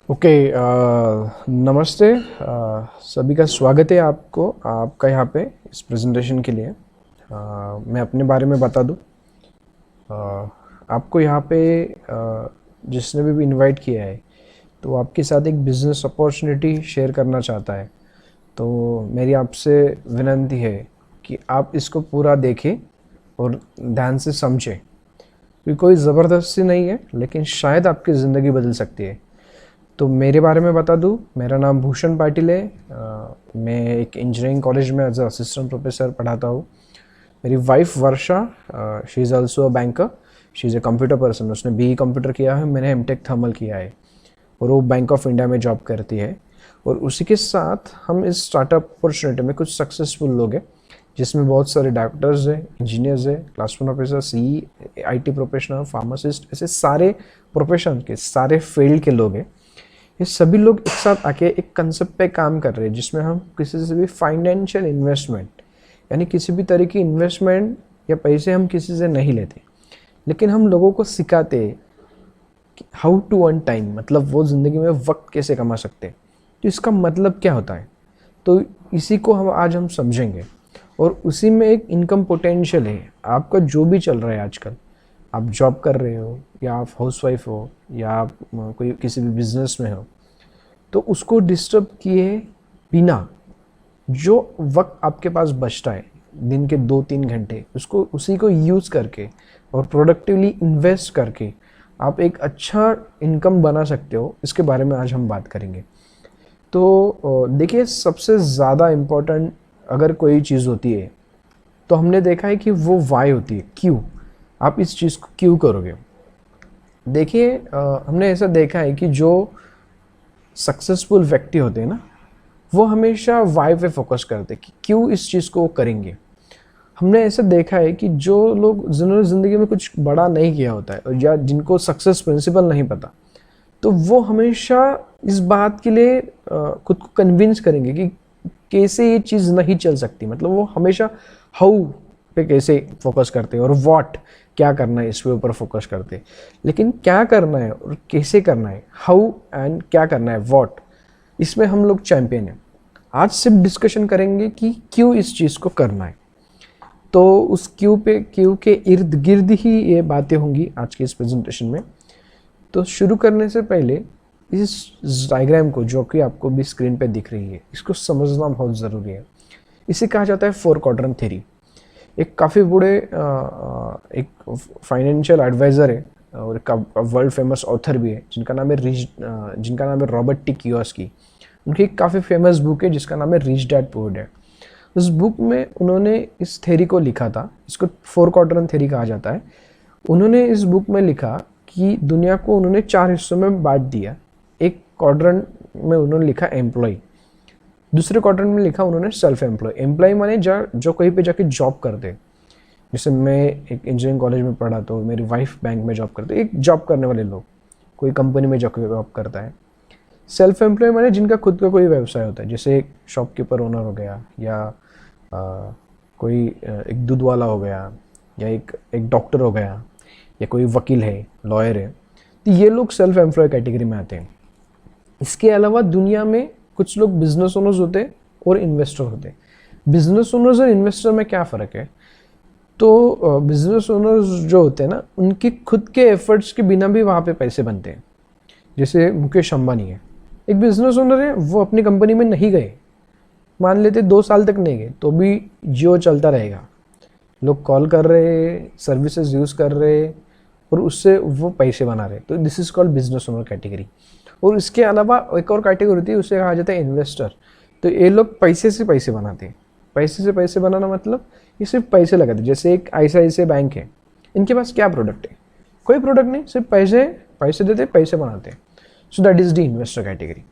Okay. नमस्ते। सभी का स्वागत है आपका यहाँ पे इस प्रेजेंटेशन के लिए। मैं अपने बारे में बता दूँ। आपको यहाँ पे जिसने भी इनवाइट किया है तो आपके साथ एक बिज़नेस अपॉर्चुनिटी शेयर करना चाहता है। तो मेरी आपसे विनती है कि आप इसको पूरा देखें और ध्यान से समझें, क्योंकि कोई ज़बरदस्ती नहीं है, लेकिन शायद आपकी ज़िंदगी बदल सकती है। तो मेरे बारे में बता दूँ, मेरा नाम भूषण पाटिल है। मैं एक इंजीनियरिंग कॉलेज में एज असिस्टेंट प्रोफेसर पढ़ाता हूँ। मेरी wife Varsha, she is also a banker. She is a computer person. उसने बीई कंप्यूटर किया है, मैंने एमटेक थर्मल किया है, और वो बैंक ऑफ इंडिया में जॉब करती है। और उसी के साथ हम इस स्टार्टअप अपॉर्चुनिटी में कुछ सक्सेसफुल लोग हैं, जिसमें बहुत सारे डॉक्टर्स हैं, इंजीनियर्स हैं, class one officer, C, IT professional, pharmacist, ऐसे सारे प्रोफेशन के, सारे फील्ड के लोग हैं। ये सभी लोग एक साथ आके एक कंसेप्ट पे काम कर रहे हैं, जिसमें हम किसी से भी फाइनेंशियल इन्वेस्टमेंट, यानी किसी भी तरह की इन्वेस्टमेंट या पैसे हम किसी से नहीं लेते, लेकिन हम लोगों को सिखाते हैं कि हाउ टू अर्न टाइम, मतलब वो ज़िंदगी में वक्त कैसे कमा सकते हैं। तो इसका मतलब क्या होता है, तो इसी को हम समझेंगे। और उसी में एक इनकम पोटेंशियल है। आपका जो भी चल रहा है आजकल, आप जॉब कर रहे हो या आप हाउसवाइफ हो या आप कोई किसी भी बिजनेस में हो, तो उसको डिस्टर्ब किए बिना जो वक्त आपके पास बचता है, दिन के 2-3 घंटे, उसको उसी को यूज़ करके और प्रोडक्टिवली इन्वेस्ट करके आप एक अच्छा इनकम बना सकते हो। इसके बारे में आज हम बात करेंगे। तो देखिए, सबसे ज़्यादा इम्पोर्टेंट अगर कोई चीज़ होती है तो हमने देखा है कि वो वाई होती है, क्यों। आप इस चीज़ को क्यों करोगे। देखिए, हमने ऐसा देखा है कि जो सक्सेसफुल व्यक्ति होते हैं ना, वो हमेशा वाई पे फोकस करते हैं कि क्यों इस चीज़ को करेंगे। हमने ऐसा देखा है कि जो लोग जिन्होंने ज़िंदगी में कुछ बड़ा नहीं किया होता है या जिनको सक्सेस प्रिंसिपल नहीं पता, तो वो हमेशा इस बात के लिए खुद को कन्विंस करेंगे कि कैसे ये चीज़ नहीं चल सकती। मतलब वो हमेशा हाउ पे कैसे फोकस करते हैं और व्हाट, क्या करना है, इस पे ऊपर फोकस करते हैं। लेकिन क्या करना है और कैसे करना है, हाउ एंड क्या करना है, व्हाट, इसमें हम लोग चैंपियन हैं। आज सिर्फ डिस्कशन करेंगे कि क्यों इस चीज़ को करना है। तो उस क्यों के इर्द गिर्द ही ये बातें होंगी आज की इस प्रेजेंटेशन में। तो शुरू करने से पहले इस डायग्राम को, जो कि आपको भी स्क्रीन पे दिख रही है, इसको समझना बहुत ज़रूरी है। इसे कहा जाता है 4 क्वाड्रेंट थ्योरी। एक काफ़ी बड़े एक फाइनेंशियल एडवाइज़र है और एक वर्ल्ड फेमस ऑथर भी है, जिनका नाम है रॉबर्ट टी कियोसाकी। उनकी एक काफ़ी फेमस बुक है जिसका नाम है रिच डैड पुअर डैड। उस बुक में उन्होंने इस थ्योरी को लिखा था। इसको 4 क्वाड्रेंट थ्योरी कहा जाता है। उन्होंने इस बुक में लिखा कि दुनिया को उन्होंने 4 हिस्सों में बांट दिया। एक क्वाड्रेंट में उन्होंने लिखा एम्प्लॉय, दूसरे क्वाड्रेंट में लिखा उन्होंने सेल्फ एम्प्लॉय। एम्प्लॉय माने जो कहीं पे जाके जॉब करते। जैसे मैं एक इंजीनियरिंग कॉलेज में पढ़ा, तो मेरी वाइफ बैंक में जॉब करते, एक जॉब करने वाले लोग, कोई कंपनी में जाकर जॉब करता है। सेल्फ एम्प्लॉय माने जिनका खुद का कोई व्यवसाय होता है, जैसे एक शॉपकीपर ओनर हो गया, या कोई एक दूध वाला हो गया, या एक डॉक्टर हो गया, या कोई वकील है, लॉयर है। तो ये लोग सेल्फ एम्प्लॉय कैटेगरी में आते हैं। इसके अलावा दुनिया में कुछ लोग बिजनेस ओनर्स होते हैं और इन्वेस्टर होते हैं। बिजनेस ओनर्स और इन्वेस्टर में क्या फ़र्क है, तो बिजनेस ओनर्स जो होते हैं ना, उनके खुद के एफर्ट्स के बिना भी वहाँ पे पैसे बनते हैं। जैसे मुकेश अंबानी है, एक बिजनेस ओनर है, वो अपनी कंपनी में नहीं गए, मान लेते 2 साल तक नहीं गए, तो भी जियो चलता रहेगा। लोग कॉल कर रहे, सर्विसेज यूज़ कर रहे, और उससे वो पैसे बना रहे। तो this is called business owner category. और इसके अलावा एक और कैटेगरी होती है, उसे कहा जाता है इन्वेस्टर। तो ये लोग पैसे से पैसे बनाते हैं। पैसे से पैसे बनाना मतलब ये सिर्फ पैसे लगाते हैं। जैसे एक ICICI बैंक है, इनके पास क्या प्रोडक्ट है, कोई प्रोडक्ट नहीं, सिर्फ पैसे देते, पैसे बनाते हैं। So that is the investor category.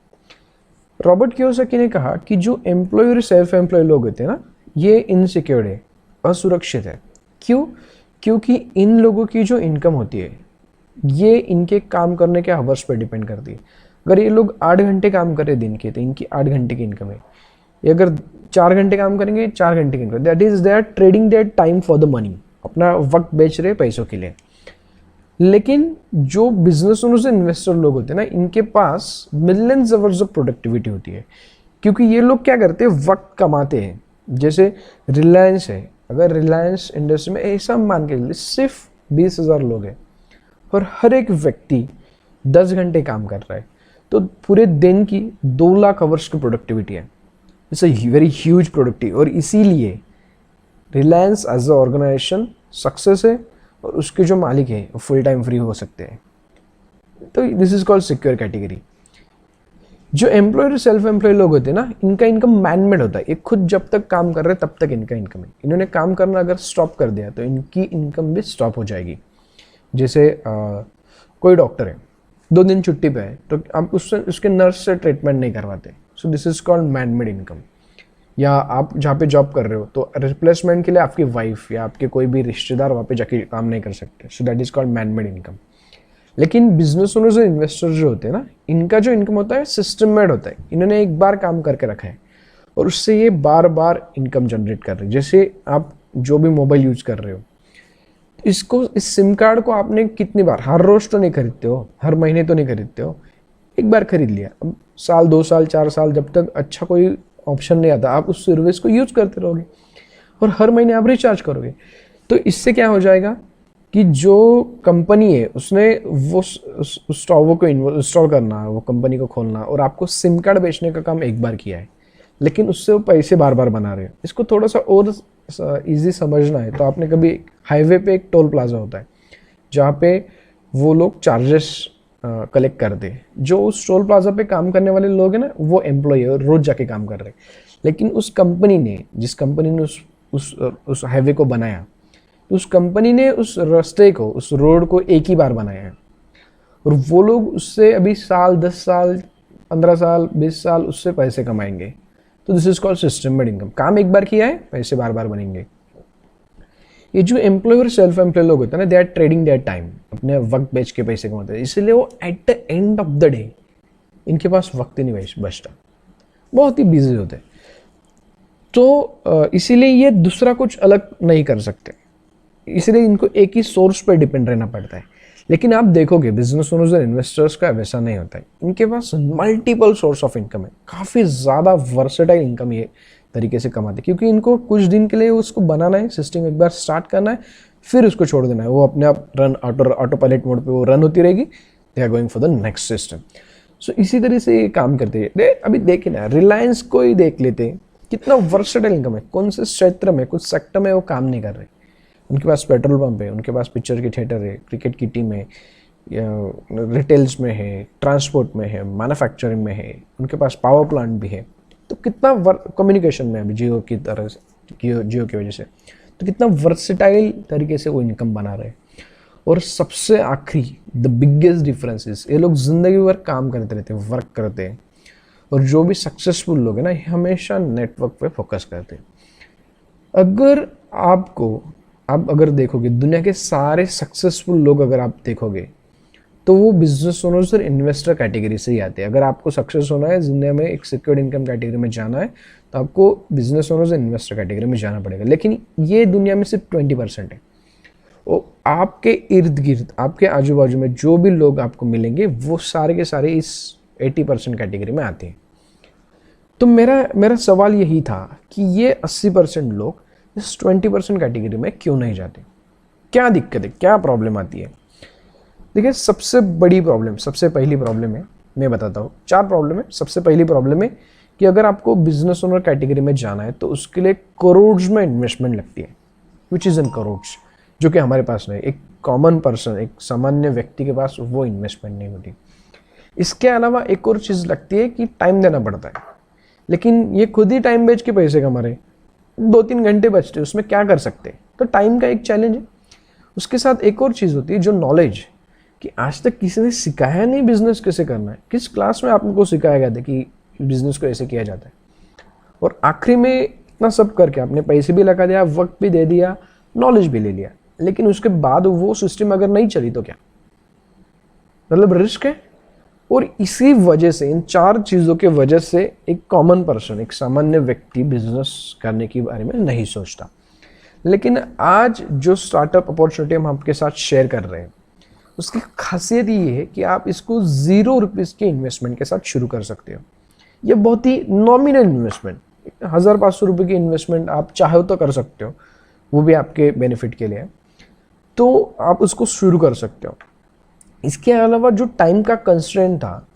Robert Kiyosaki ने कहा कि जो एम्प्लॉय और सेल्फ एम्प्लॉय लोग होते हैं ना, ये इनसिक्योर्ड है, असुरक्षित है। क्यों? क्योंकि इन लोगों की जो इनकम होती है, ये इनके काम करने के आवर्स पर डिपेंड करती है। अगर ये लोग 8 घंटे काम करें दिन के, तो इनकी 8 घंटे की इनकम है। ये अगर 4 घंटे काम करेंगे, 4 घंटे की income. That is they are trading their time for the money. अपना वक्त बेच रहे पैसों के लिए। लेकिन जो बिजनेस ओनर्स इन्वेस्टर लोग होते हैं ना, इनके पास मिलियंस आवर्स ऑफ प्रोडक्टिविटी होती है, क्योंकि ये लोग क्या करते हैं, वक्त कमाते हैं। जैसे रिलायंस है, अगर रिलायंस इंडस्ट्री में ऐसा मान के लिए सिर्फ 20,000 लोग हैं और हर एक व्यक्ति 10 घंटे काम कर रहा है, तो पूरे दिन की 2 लाख आवर्स की प्रोडक्टिविटी है। It's a very huge productive, और इसीलिए Reliance as a organisation success है, और उसके जो मालिक है वो फुल टाइम फ्री हो सकते हैं। तो this is called secure category. जो एम्प्लॉयर सेल्फ एम्प्लॉय लोग होते हैं ना, इनका इनकम मैनमेड होता है। ये खुद जब तक काम कर रहे हैं तब तक इनका इनकम है। इन्होंने काम करना अगर स्टॉप कर दिया तो इनकी इनकम भी स्टॉप हो जाएगी। जैसे कोई डॉक्टर है, 2 दिन छुट्टी पे है, तो आप उसके नर्स से ट्रीटमेंट नहीं करवाते, so this is called manmade income. या आप जहाँ पे जॉब कर रहे हो तो रिप्लेसमेंट के लिए आपकी वाइफ या आपके कोई भी रिश्तेदार वहाँ पे जाके काम नहीं कर सकते, so that is called manmade income. लेकिन बिजनेस ओनर्स और इन्वेस्टर्स जो होते हैं ना, इनका जो इनकम होता है सिस्टम मेड होता है। इन्होंने एक बार काम करके रखा है और उससे ये बार बार इनकम जनरेट कर रहे हैं। जैसे आप जो भी मोबाइल यूज कर रहे हो, इसको, इस सिम कार्ड को आपने कितनी बार, हर रोज तो नहीं खरीदते हो, हर महीने तो नहीं खरीदते हो, एक बार खरीद लिया, अब साल 2 साल 4 साल जब तक अच्छा कोई ऑप्शन नहीं आता, आप उस सर्विस को यूज करते रहोगे और हर महीने आप रिचार्ज करोगे। तो इससे क्या हो जाएगा कि जो कंपनी है उसने वो स्टॉव को इंस्टॉल करना, वो कंपनी को खोलना और आपको सिम कार्ड बेचने का काम एक बार किया है, लेकिन उससे वो पैसे बार बार बना रहे हैं। इसको थोड़ा सा और इजी समझना है तो आपने कभी, हाईवे पे एक टोल प्लाजा होता है जहाँ पे वो लोग चार्जेस कलेक्ट करते हैं। जो उस टोल प्लाजा पे काम करने वाले लोग हैं ना, वो एम्प्लॉय है, रोज जाके काम कर रहे हैं। लेकिन उस कंपनी ने, जिस कंपनी ने उस हाईवे को बनाया, उस कंपनी ने उस रास्ते को, उस रोड को एक ही बार बनाया है, और वो लोग उससे अभी साल 10 साल 15 साल 20 साल उससे पैसे कमाएंगे। तो this is called system made income. काम एक बार किया है, पैसे बार बार बनेंगे। ये जो एम्प्लॉय और सेल्फ एम्प्लॉय लोग होते हैं ना, they are trading their time, अपने वक्त बेच के पैसे कमाते हैं। इसलिए वो at the end of the day इनके पास वक्त ही नहीं बचता, बहुत ही बिजी होते हैं। तो इसीलिए ये दूसरा कुछ अलग नहीं कर सकते, इसलिए इनको एक ही सोर्स पर डिपेंड रहना पड़ता है। लेकिन आप देखोगे बिजनेस ओनर्स और इन्वेस्टर्स का वैसा नहीं होता है। इनके पास मल्टीपल सोर्स ऑफ इनकम है, काफ़ी ज़्यादा वर्सेटाइल इनकम ये तरीके से कमाते हैं, क्योंकि इनको कुछ दिन के लिए उसको बनाना है, सिस्टम एक बार स्टार्ट करना है, फिर उसको छोड़ देना है। वो अपने आप रन ऑटो पायलट मोड पे वो रन होती रहेगी, they are going for the next system. So इसी तरह से ये काम करते हैं। अभी देखिए ना, रिलायंस को ही देख लेते हैं, कितना वर्सेटाइल इनकम है। कौन से क्षेत्र में, कुछ सेक्टर में वो काम नहीं कर रहे, उनके पास पेट्रोल पंप है, उनके पास पिक्चर की थिएटर है, क्रिकेट की टीम है, रिटेल्स में है, ट्रांसपोर्ट में है, मैन्युफैक्चरिंग में है, उनके पास पावर प्लांट भी है। तो कितना कम्युनिकेशन में अभी जियो की तरह से, जियो की वजह से, तो कितना वर्सेटाइल तरीके से वो इनकम बना रहे हैं। और सबसे आखिरी, द बिगेस्ट डिफरेंस इज, ये लोग जिंदगी भर काम करते रहते हैं, वर्क करते हैं। और जो भी सक्सेसफुल लोग हैं ना, हमेशा नेटवर्क पे फोकस करते हैं। अगर आप अगर देखोगे दुनिया के सारे सक्सेसफुल लोग, अगर आप देखोगे तो वो बिजनेस ओनर्स और इन्वेस्टर कैटेगरी से ही आते हैं। अगर आपको सक्सेस होना है जिंदगी में, एक सिक्योर्ड इनकम कैटेगरी में जाना है, तो आपको बिजनेस ओनर्स और इन्वेस्टर कैटेगरी में जाना पड़ेगा। लेकिन ये दुनिया में सिर्फ 20% है। वो आपके इर्द गिर्द, आपके आजू बाजू में जो भी लोग आपको मिलेंगे, वो सारे के सारे इस 80% कैटेगरी में आते हैं। तो मेरा सवाल यही था कि ये 80% लोग इस 20% कैटेगरी में क्यों नहीं जाते? क्या दिक्कत है, क्या प्रॉब्लम आती है? देखिए, सबसे बड़ी प्रॉब्लम, सबसे पहली प्रॉब्लम है, मैं बताता हूँ, 4 प्रॉब्लम है। सबसे पहली प्रॉब्लम है कि अगर आपको बिजनेस ओनर कैटेगरी में जाना है तो उसके लिए करोड़ में इन्वेस्टमेंट लगती है, विच इज़ इन करोड़, जो कि हमारे पास नहीं। एक कॉमन पर्सन, एक सामान्य व्यक्ति के पास वो इन्वेस्टमेंट नहीं होती। इसके अलावा एक और चीज़ लगती है कि टाइम देना पड़ता है, लेकिन ये खुद ही टाइम बेच के पैसे कमा रहे, 2-3 घंटे बचते, उसमें क्या कर सकते? तो टाइम का एक चैलेंज है। उसके साथ एक और चीज़ होती है, जो नॉलेज, कि आज तक किसी ने सिखाया नहीं बिजनेस कैसे करना है। किस क्लास में आपको सिखाया गया था कि बिजनेस को ऐसे किया जाता है? और आखिरी में इतना सब करके आपने पैसे भी लगा दिया, वक्त भी दे दिया, नॉलेज भी ले लिया, लेकिन उसके बाद वो सिस्टम अगर नहीं चली तो क्या? मतलब रिस्क है। और इसी वजह से, इन 4 चीज़ों के वजह से एक कॉमन पर्सन, एक सामान्य व्यक्ति बिजनेस करने के बारे में नहीं सोचता। लेकिन आज जो स्टार्टअप अपॉर्चुनिटी हम आपके साथ शेयर कर रहे हैं, उसकी खासियत ये है कि आप इसको 0 रुपीज़ के इन्वेस्टमेंट के साथ शुरू कर सकते हो। ये बहुत ही नॉमिनल इन्वेस्टमेंट, 1500 रुपये की इन्वेस्टमेंट आप चाहो तो कर सकते हो, वो भी आपके बेनिफिट के लिए है, तो आप उसको शुरू कर सकते हो। इसके अलावा जो टाइम का कंस्ट्रेंट था,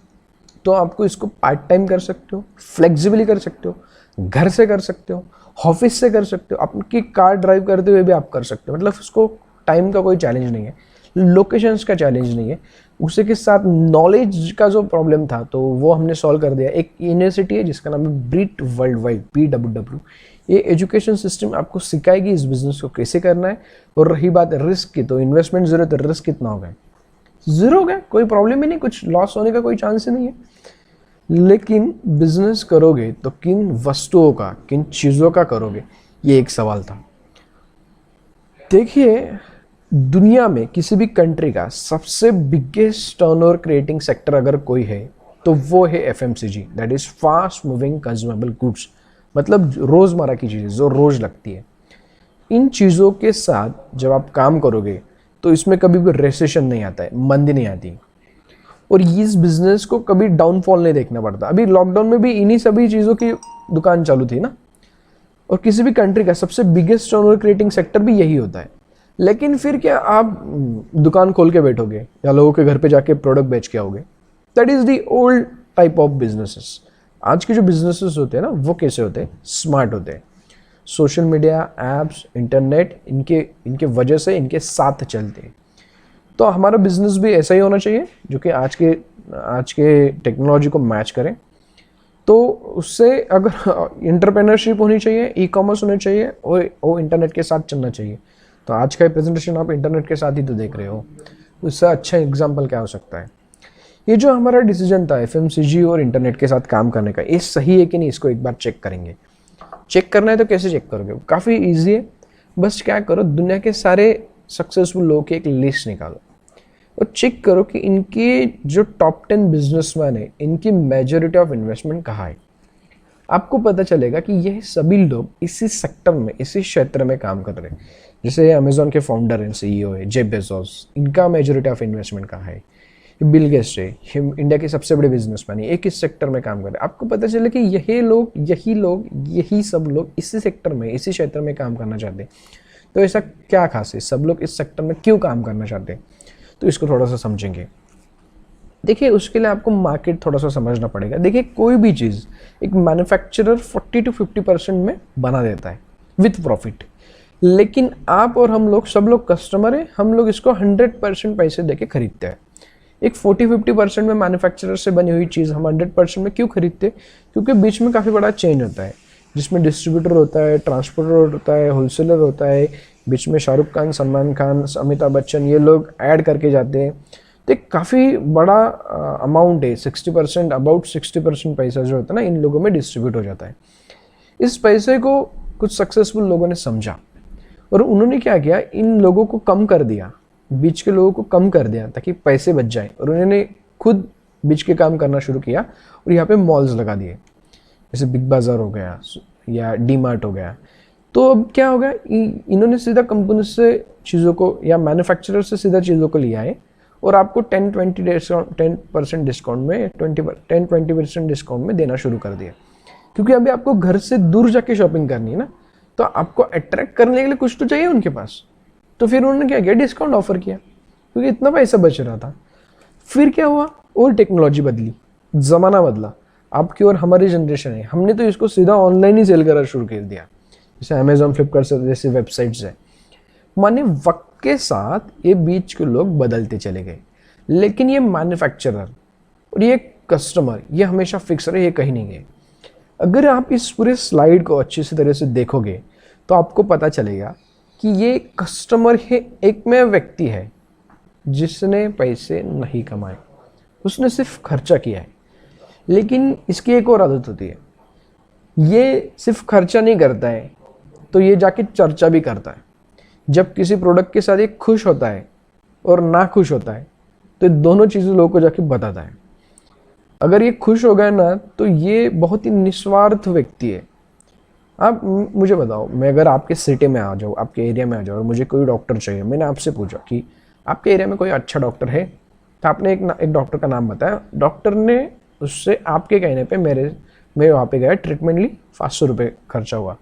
तो आपको इसको पार्ट टाइम कर सकते हो, फ्लेक्सिबली कर सकते हो, घर से कर सकते हो, ऑफिस से कर सकते हो, आपकी कार ड्राइव करते हुए भी आप कर सकते हो। मतलब उसको टाइम का कोई चैलेंज नहीं है, लोकेशंस का चैलेंज नहीं है। उसी के साथ नॉलेज का जो प्रॉब्लम था तो वो हमने सॉल्व कर दिया। एक यूनिवर्सिटी है जिसका नाम है ब्रिट वर्ल्ड वाइड, PWW। ये एजुकेशन सिस्टम आपको सिखाएगी इस बिजनेस को कैसे करना है। और रही बात रिस्क की, तो इन्वेस्टमेंट जीरो, तो रिस्क कितना हो गया? जीरो हो गया, कोई प्रॉब्लम ही नहीं, कुछ लॉस होने का कोई चांस ही नहीं है। लेकिन बिजनेस करोगे तो किन वस्तुओं का, किन चीज़ों का करोगे, ये एक सवाल था। देखिए, दुनिया में किसी भी कंट्री का सबसे बिगेस्ट टर्नओवर क्रिएटिंग सेक्टर अगर कोई है तो वो है FMCG, that is fast moving consumable goods. मतलब रोज़मर्रा की चीज़ें जो रोज़ लगती है। इन चीज़ों के साथ जब आप काम करोगे तो इसमें कभी भी रेसेशन नहीं आता है, मंदी नहीं आती, और इस बिजनेस को कभी डाउनफॉल नहीं देखना पड़ता। अभी लॉकडाउन में भी इन्हीं सभी चीज़ों की दुकान चालू थी ना, और किसी भी कंट्री का सबसे बिगेस्ट टर्नओवर क्रिएटिंग सेक्टर भी यही होता है। लेकिन फिर क्या आप दुकान खोल के बैठोगे या लोगों के घर पे जाके प्रोडक्ट बेच के आओगे? That is the old type of businesses. आज के जो बिजनेसेस होते हैं ना, वो कैसे होते हैं? स्मार्ट होते हैं। सोशल मीडिया, एप्स, इंटरनेट, इनके वजह से इनके साथ चलते हैं। तो हमारा बिजनेस भी ऐसा ही होना चाहिए जो कि आज के टेक्नोलॉजी को मैच करें। तो उससे अगर एंटरप्रेन्योरशिप होनी चाहिए, ई-कॉमर्स होना चाहिए, और वो इंटरनेट के साथ चलना चाहिए। तो आज का प्रेजेंटेशन आप इंटरनेट के साथ ही तो देख रहे हो, उससे अच्छा एग्जाम्पल क्या हो सकता है? ये जो हमारा डिसीजन था FMCG और इंटरनेट के साथ काम करने का, ये सही है कि नहीं, इसको एक बार चेक करेंगे। चेक करना है तो कैसे चेक करोगे? काफ़ी ईजी है। बस क्या करो, दुनिया के सारे सक्सेसफुल लोगों की एक लिस्ट निकालो और चेक करो कि इनके जो टॉप 10 बिजनेसमैन है, इनकी मेजॉरिटी ऑफ इन्वेस्टमेंट कहाँ है। आपको पता चलेगा कि यह सभी लोग इसी सेक्टर में, इसी क्षेत्र में काम कर रहे हैं। जैसे अमेजोन के फाउंडर हैं, CEO है जेफ बेजोस, इनका मेजॉरिटी ऑफ इन्वेस्टमेंट कहाँ है। बिल गेट्स है, इंडिया के सबसे बड़े बिजनेसमैन है, एक इस सेक्टर में काम कर रहे हैं। आपको पता चले कि यही सब लोग इसी सेक्टर में, इसी क्षेत्र में काम करना चाहते हैं। तो ऐसा क्या खास है, सब लोग इस सेक्टर में क्यों काम करना चाहते हैं? तो इसको थोड़ा सा समझेंगे। देखिए, उसके लिए आपको मार्केट थोड़ा सा समझना पड़ेगा। देखिए, कोई भी चीज़ एक मैन्युफैक्चरर 40 to 50% में बना देता है विथ प्रॉफिट, लेकिन आप और हम लोग, सब लोग कस्टमर हैं, हम लोग इसको 100% पैसे देके खरीदते हैं। एक 40-50% में मैन्युफैक्चरर से बनी हुई चीज़ हम 100% में क्यों खरीदते हैं? क्योंकि बीच में काफ़ी बड़ा चेंज होता है, जिसमें डिस्ट्रीब्यूटर होता है, ट्रांसपोर्टर होता है, होलसेलर होता है, बीच में शाहरुख खान, सलमान खान, अमिताभ बच्चन, ये लोग ऐड करके जाते हैं। तो एक काफ़ी बड़ा अमाउंट है, 60%, अबाउट 60% पैसा जो होता है ना, इन लोगों में डिस्ट्रीब्यूट हो जाता है। इस पैसे को कुछ सक्सेसफुल लोगों ने समझा और उन्होंने क्या किया, इन लोगों को कम कर दिया, बीच के लोगों को कम कर दिया ताकि पैसे बच जाए, और उन्होंने खुद बीच के काम करना शुरू किया और यहाँ पे मॉल्स लगा दिए, जैसे बिग बाज़ार हो गया या डी-मार्ट हो गया। तो अब क्या हो गया, इन्होंने सीधा कंपनी से चीज़ों को या मैन्युफैक्चरर से सीधा चीज़ों को लिया है और आपको 10% डिस्काउंट में 10-20% डिस्काउंट में देना शुरू कर दिया। क्योंकि अभी आपको घर से दूर जाके शॉपिंग करनी है ना, तो आपको अट्रैक्ट करने के लिए कुछ तो चाहिए उनके पास। तो फिर उन्होंने क्या किया, डिस्काउंट ऑफर किया, क्योंकि इतना पैसा बच रहा था। फिर क्या हुआ, और टेक्नोलॉजी बदली, ज़माना बदला। आपकी और हमारी जनरेशन है, हमने तो इसको सीधा ऑनलाइन ही सेल करना शुरू कर दिया, जैसे अमेजोन, फ्लिपकार्ट जैसे वेबसाइट्स है। माने वक्त के साथ ये बीच के लोग बदलते चले गए, लेकिन ये मैन्युफैक्चरर और ये कस्टमर, ये हमेशा फिक्स रहे, ये कहीं नहीं गए। अगर आप इस पूरे स्लाइड को अच्छी सी तरह से देखोगे तो आपको पता चलेगा कि ये कस्टमर है, एकमेव व्यक्ति है जिसने पैसे नहीं कमाए, उसने सिर्फ खर्चा किया है। लेकिन इसकी एक और आदत होती है, ये सिर्फ खर्चा नहीं करता है तो ये जाके चर्चा भी करता है। जब किसी प्रोडक्ट के साथ ये खुश होता है और ना खुश होता है तो दोनों चीज़ें लोगों को जाके बताता है। अगर ये खुश हो गया ना, तो ये बहुत ही निस्वार्थ व्यक्ति है। आप मुझे बताओ, मैं अगर आपके सिटी में आ जाऊँ, आपके एरिया में आ जाऊँ और मुझे कोई डॉक्टर चाहिए, मैंने आपसे पूछा कि आपके एरिया में कोई अच्छा डॉक्टर है, तो आपने एक डॉक्टर का नाम बताया, डॉक्टर ने उससे आपके कहने पे मैं वहाँ पे गया, ट्रीटमेंट ली, 500 रुपये खर्चा हुआ,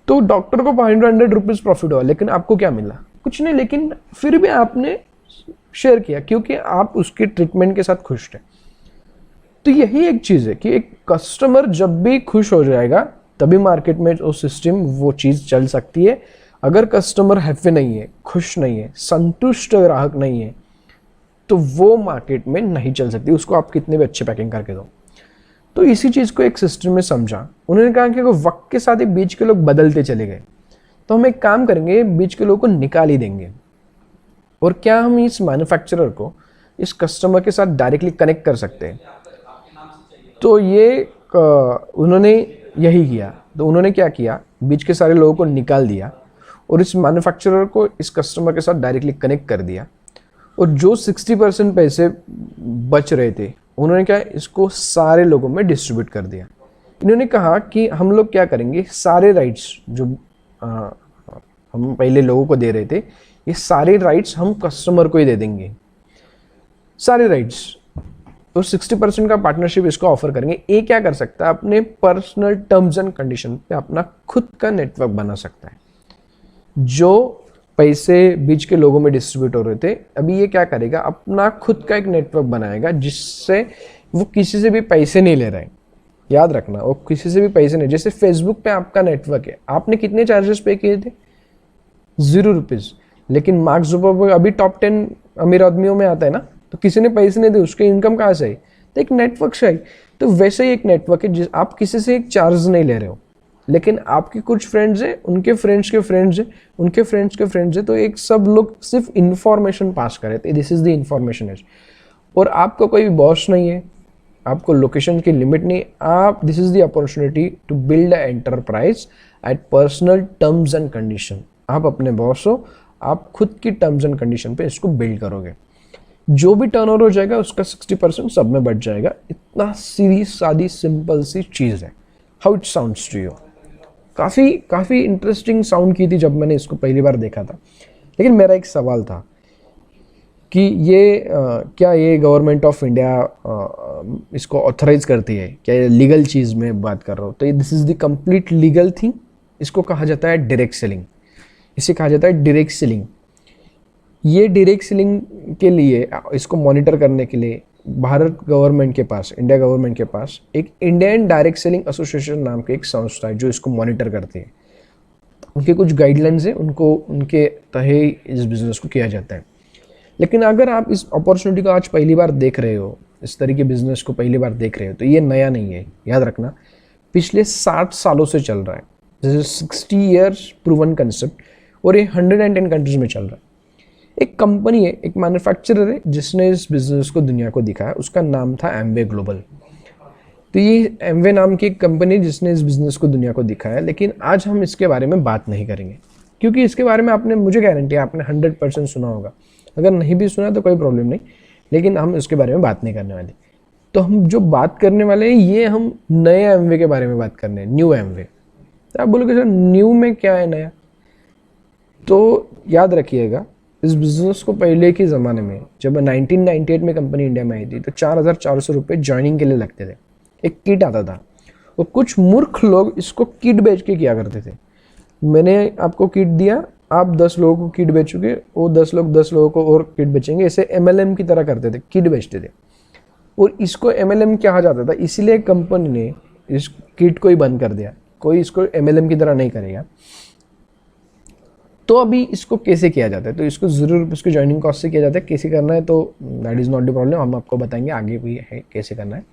तो डॉक्टर को 500 रुपीज़ प्रॉफिट हुआ, लेकिन आपको क्या मिला? कुछ नहीं, लेकिन फिर भी आपने शेयर किया क्योंकि आप उसके ट्रीटमेंट के साथ खुश थे। तो यही एक चीज़ है कि एक कस्टमर जब भी खुश हो जाएगा तभी मार्केट में वो सिस्टम, वो चीज़ चल सकती है। अगर कस्टमर हैप्पी नहीं है, खुश नहीं है, संतुष्ट ग्राहक नहीं है, तो वो मार्केट में नहीं चल सकती, उसको आप कितने भी अच्छे पैकिंग करके दो। तो इसी चीज़ को एक सिस्टम में समझा। उन्होंने कहा कि वक्त के साथ ही बीच के लोग बदलते चले गए, तो हम एक काम करेंगे, बीच के लोगों को निकाल ही देंगे। और क्या हम इस मैन्युफैक्चरर को इस कस्टमर के साथ डायरेक्टली कनेक्ट कर सकते हैं? तो ये उन्होंने यही किया। तो उन्होंने क्या किया, बीच के सारे लोगों को निकाल दिया और इस मैन्युफैक्चरर को इस कस्टमर के साथ डायरेक्टली कनेक्ट कर दिया। और जो 60% पैसे बच रहे थे, उन्होंने क्या, इसको सारे लोगों में डिस्ट्रीब्यूट कर दिया। इन्होंने कहा कि हम लोग क्या करेंगे, सारे राइट्स जो हम पहले लोगों को दे रहे थे, ये सारे राइट्स हम कस्टमर को ही दे देंगे, सारे राइट्स। तो 60% का पार्टनरशिप इसको ऑफर करेंगे। ये क्या कर सकता है, अपने पर्सनल टर्म्स एंड कंडीशन पे अपना खुद का नेटवर्क बना सकता है। जो पैसे बीच के लोगों में डिस्ट्रीब्यूट हो रहे थे, अभी ये क्या करेगा, अपना खुद का एक नेटवर्क बनाएगा जिससे वो किसी से भी पैसे नहीं ले रहा है। याद रखना, वो किसी से भी पैसे नहीं। जैसे फेसबुक पे आपका नेटवर्क है, आपने कितने चार्जेस पे किए थे? 0 रुपीज़। लेकिन मार्क जुकरबर्ग अभी टॉप 10 अमीर आदमियों में आता है ना, तो किसी ने पैसे नहीं दिए, उसके इनकम कहाँ से आई? तो एक नेटवर्क से आई। तो वैसे ही एक नेटवर्क है जिस आप किसी से एक चार्ज नहीं ले रहे हो, लेकिन आपके कुछ फ्रेंड्स हैं, उनके फ्रेंड्स के फ्रेंड्स हैं, उनके फ्रेंड्स के फ्रेंड्स हैं, तो एक सब लोग सिर्फ इंफॉर्मेशन पास कर रहे थे। This is the information age. और आपका कोई बॉस नहीं है, आपको लोकेशन की लिमिट नहीं, आप this is the opportunity to build a enterprise at personal terms and condition. आप अपने बॉस हो, आप खुद की टर्म्स एंड कंडीशन पे इसको बिल्ड करोगे। जो भी टर्नओवर हो जाएगा उसका 60% सब में बच जाएगा। इतना सीधी सादी सिंपल सी चीज़ है। How it sounds to you? काफ़ी इंटरेस्टिंग साउंड की थी जब मैंने इसको पहली बार देखा था। लेकिन मेरा एक सवाल था कि ये क्या ये गवर्नमेंट ऑफ इंडिया इसको ऑथराइज करती है क्या? ये लीगल चीज़ में बात कर रहा हूँ, तो ये this is the complete legal thing. इसको कहा जाता है डायरेक्ट सेलिंग। इसे कहा जाता है डायरेक्ट सेलिंग। ये डायरेक्ट सेलिंग के लिए, इसको मॉनिटर करने के लिए भारत गवर्नमेंट के पास, इंडिया गवर्नमेंट के पास एक इंडियन डायरेक्ट सेलिंग एसोसिएशन नाम की एक संस्था है जो इसको मॉनिटर करती है। उनके कुछ गाइडलाइंस हैं, उनके तहत इस बिज़नेस को किया जाता है। लेकिन अगर आप इस अपॉर्चुनिटी को आज पहली बार देख रहे हो, इस तरह के बिजनेस को पहली बार देख रहे हो, तो ये नया नहीं है। याद रखना, पिछले 60 सालों से चल रहा है। This is 60 years proven concept और ये 110 कंट्रीज में चल रहा है। एक कंपनी है, एक मैन्युफैक्चरर है जिसने इस बिजनेस को दुनिया को दिखाया। उसका नाम था एमवे ग्लोबल। तो ये एमवे नाम की एक कंपनी जिसने इस बिजनेस को दुनिया को दिखाया। लेकिन आज हम इसके बारे में बात नहीं करेंगे, क्योंकि इसके बारे में आपने, मुझे गारंटी है आपने 100% सुना होगा। अगर नहीं भी सुना तो कोई प्रॉब्लम नहीं, लेकिन हम इसके बारे में बात नहीं करने वाले। तो हम जो बात करने वाले हैं, ये हम नए एमवे के बारे में बात करने हैं, न्यू एमवे। तो आप बोलोगे सर न्यू में क्या है नया? तो याद रखिएगा, इस बिज़नेस को पहले के ज़माने में जब 1998 में कंपनी इंडिया में आई थी, तो 4,400 रुपये ज्वाइनिंग के लिए लगते थे। एक किट आता था और कुछ मूर्ख लोग इसको किट बेच के किया करते थे। मैंने आपको किट दिया, आप 10 लोगों को किट बेचोगे, वो 10 लोग 10 लोगों को और किट बेचेंगे। ऐसे MLM की तरह करते थे, किट बेचते थे। और इसको MLM कहा जाता था, इसीलिए कंपनी ने इस किट को ही बंद कर दिया। कोई इसको MLM की तरह नहीं करेगा। तो अभी इसको कैसे किया जाता है? तो इसको ज़रूर उसके ज्वाइनिंग कॉस्ट से किया जाता है। कैसे करना है तो that is not the problem, हम आपको बताएंगे आगे भी है कैसे करना है।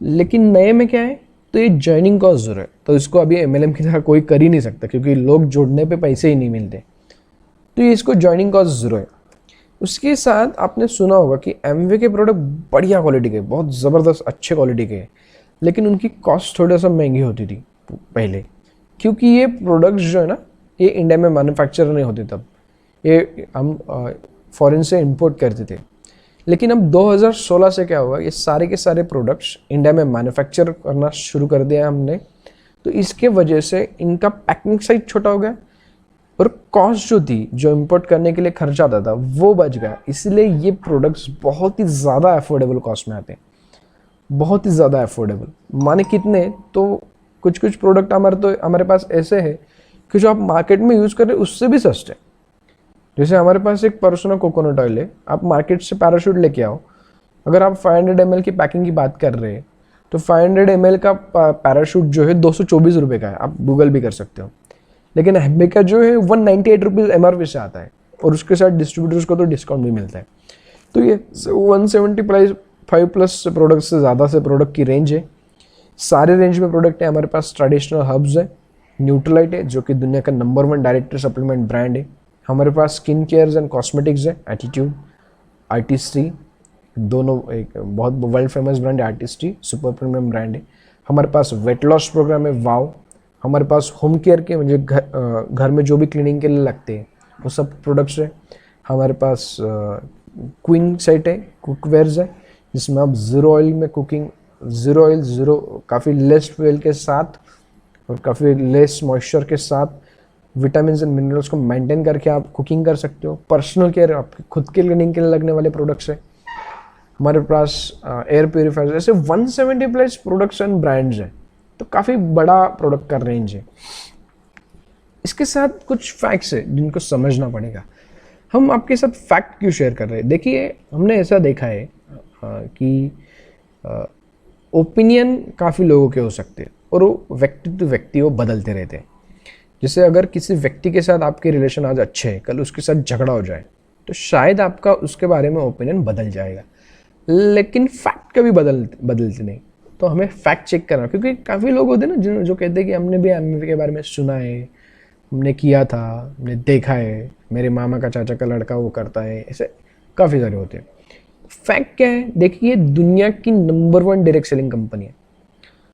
लेकिन नए में क्या है, तो ये ज्वाइनिंग कॉस्ट ज़रूर है। तो इसको अभी MLM की तरह कोई कर ही नहीं सकता, क्योंकि लोग जोड़ने पे पैसे ही नहीं मिलते। तो ये इसको ज्वाइनिंग कॉस्ट ज़रूर है। उसके साथ आपने सुना होगा कि एमवे के प्रोडक्ट बढ़िया क्वालिटी के, बहुत ज़बरदस्त अच्छे क्वालिटी के, लेकिन उनकी कॉस्ट थोड़ा सा महंगी होती थी पहले, क्योंकि ये प्रोडक्ट्स जो है ना, ये इंडिया में मैन्युफैक्चर नहीं होते तब, ये हम फॉरेन से इंपोर्ट करते थे। लेकिन अब 2016 से क्या हुआ, ये सारे के सारे प्रोडक्ट्स इंडिया में मैन्युफैक्चर करना शुरू कर दिया हमने। तो इसके वजह से इनका पैकिंग साइज छोटा हो गया और कॉस्ट जो थी, जो इंपोर्ट करने के लिए खर्चा आता था, वो बच गया। इसलिए ये प्रोडक्ट्स बहुत ही ज़्यादा अफोर्डेबल कॉस्ट में आते हैं, बहुत ही ज़्यादा अफोर्डेबल। माने कितने, तो कुछ कुछ प्रोडक्ट हमारे पास ऐसे है कि जो आप मार्केट में यूज़ कर रहे हैं उससे भी सस्ते। जैसे हमारे पास एक पर्सोना कोकोनट ऑयल है, आप मार्केट से पैराशूट लेके आओ, अगर आप 500 ml की पैकिंग की बात कर रहे हैं तो 500 ml का पैराशूट जो है 224 रुपये का है, आप गूगल भी कर सकते हो। लेकिन हैम्बे का जो है 198 रुपीज़ MRP से आता है, और उसके साथ डिस्ट्रीब्यूटर्स को तो डिस्काउंट भी मिलता है। तो ये 170 प्राइस 5+ प्रोडक्ट से ज़्यादा से प्रोडक्ट की रेंज है। सारे रेंज में प्रोडक्ट है। हमारे पास ट्रेडिशनल हर्ब्स है, न्यूट्रलाइट है जो कि दुनिया का नंबर 1 डायरेक्ट सप्लीमेंट ब्रांड है। हमारे पास स्किन केयर्स एंड कॉस्मेटिक्स है, एटीट्यूड, आर्टिस्ट्री, दोनों एक बहुत वर्ल्ड फेमस ब्रांड है। आर्टिस्ट्री सुपर प्रीमियम ब्रांड है। हमारे पास वेट लॉस प्रोग्राम है, वाव। हमारे पास होम केयर के मुझे घर में जो भी क्लीनिंग के लिए लगते हैं वो सब प्रोडक्ट्स है। हमारे पास क्वीन सेट है, कुकवेयर्स है, जिसमें आप ज़ीरो ऑयल में कुकिंग, ज़ीरो ऑयल, ज़ीरो काफ़ी लेस फ्यूल के साथ और काफ़ी लेस मॉइस्चर के साथ विटामिन एंड मिनरल्स को मेंटेन करके आप कुकिंग कर सकते हो। पर्सनल केयर, आपके खुद के क्लीनिंग के लिए लगने वाले प्रोडक्ट्स है। हमारे पास एयर प्योरीफायर, ऐसे 170+ प्रोडक्ट्स एंड ब्रांड्स हैं, तो काफ़ी बड़ा प्रोडक्ट का रेंज है। इसके साथ कुछ फैक्ट्स है जिनको समझना पड़ेगा। हम आपके साथ फैक्ट क्यों शेयर कर रहे हैं? देखिए, हमने ऐसा देखा है कि ओपिनियन काफ़ी लोगों के हो सकते हैं और वो व्यक्ति टू व्यक्ति वो बदलते रहते हैं। जैसे अगर किसी व्यक्ति के साथ आपके रिलेशन आज अच्छे हैं, कल उसके साथ झगड़ा हो जाए तो शायद आपका उसके बारे में ओपिनियन बदल जाएगा, लेकिन फैक्ट कभी बदलते नहीं। तो हमें फैक्ट चेक करना, क्योंकि काफ़ी लोग होते हैं ना जो कहते हैं कि हमने भी एमवे के बारे में सुना है, हमने किया था, हमने देखा है, मेरे मामा का चाचा का लड़का वो करता है, ऐसे काफ़ी सारे होते हैं। फैक्ट क्या है? देखिए, दुनिया की नंबर 1 डायरेक्ट सेलिंग कंपनी है,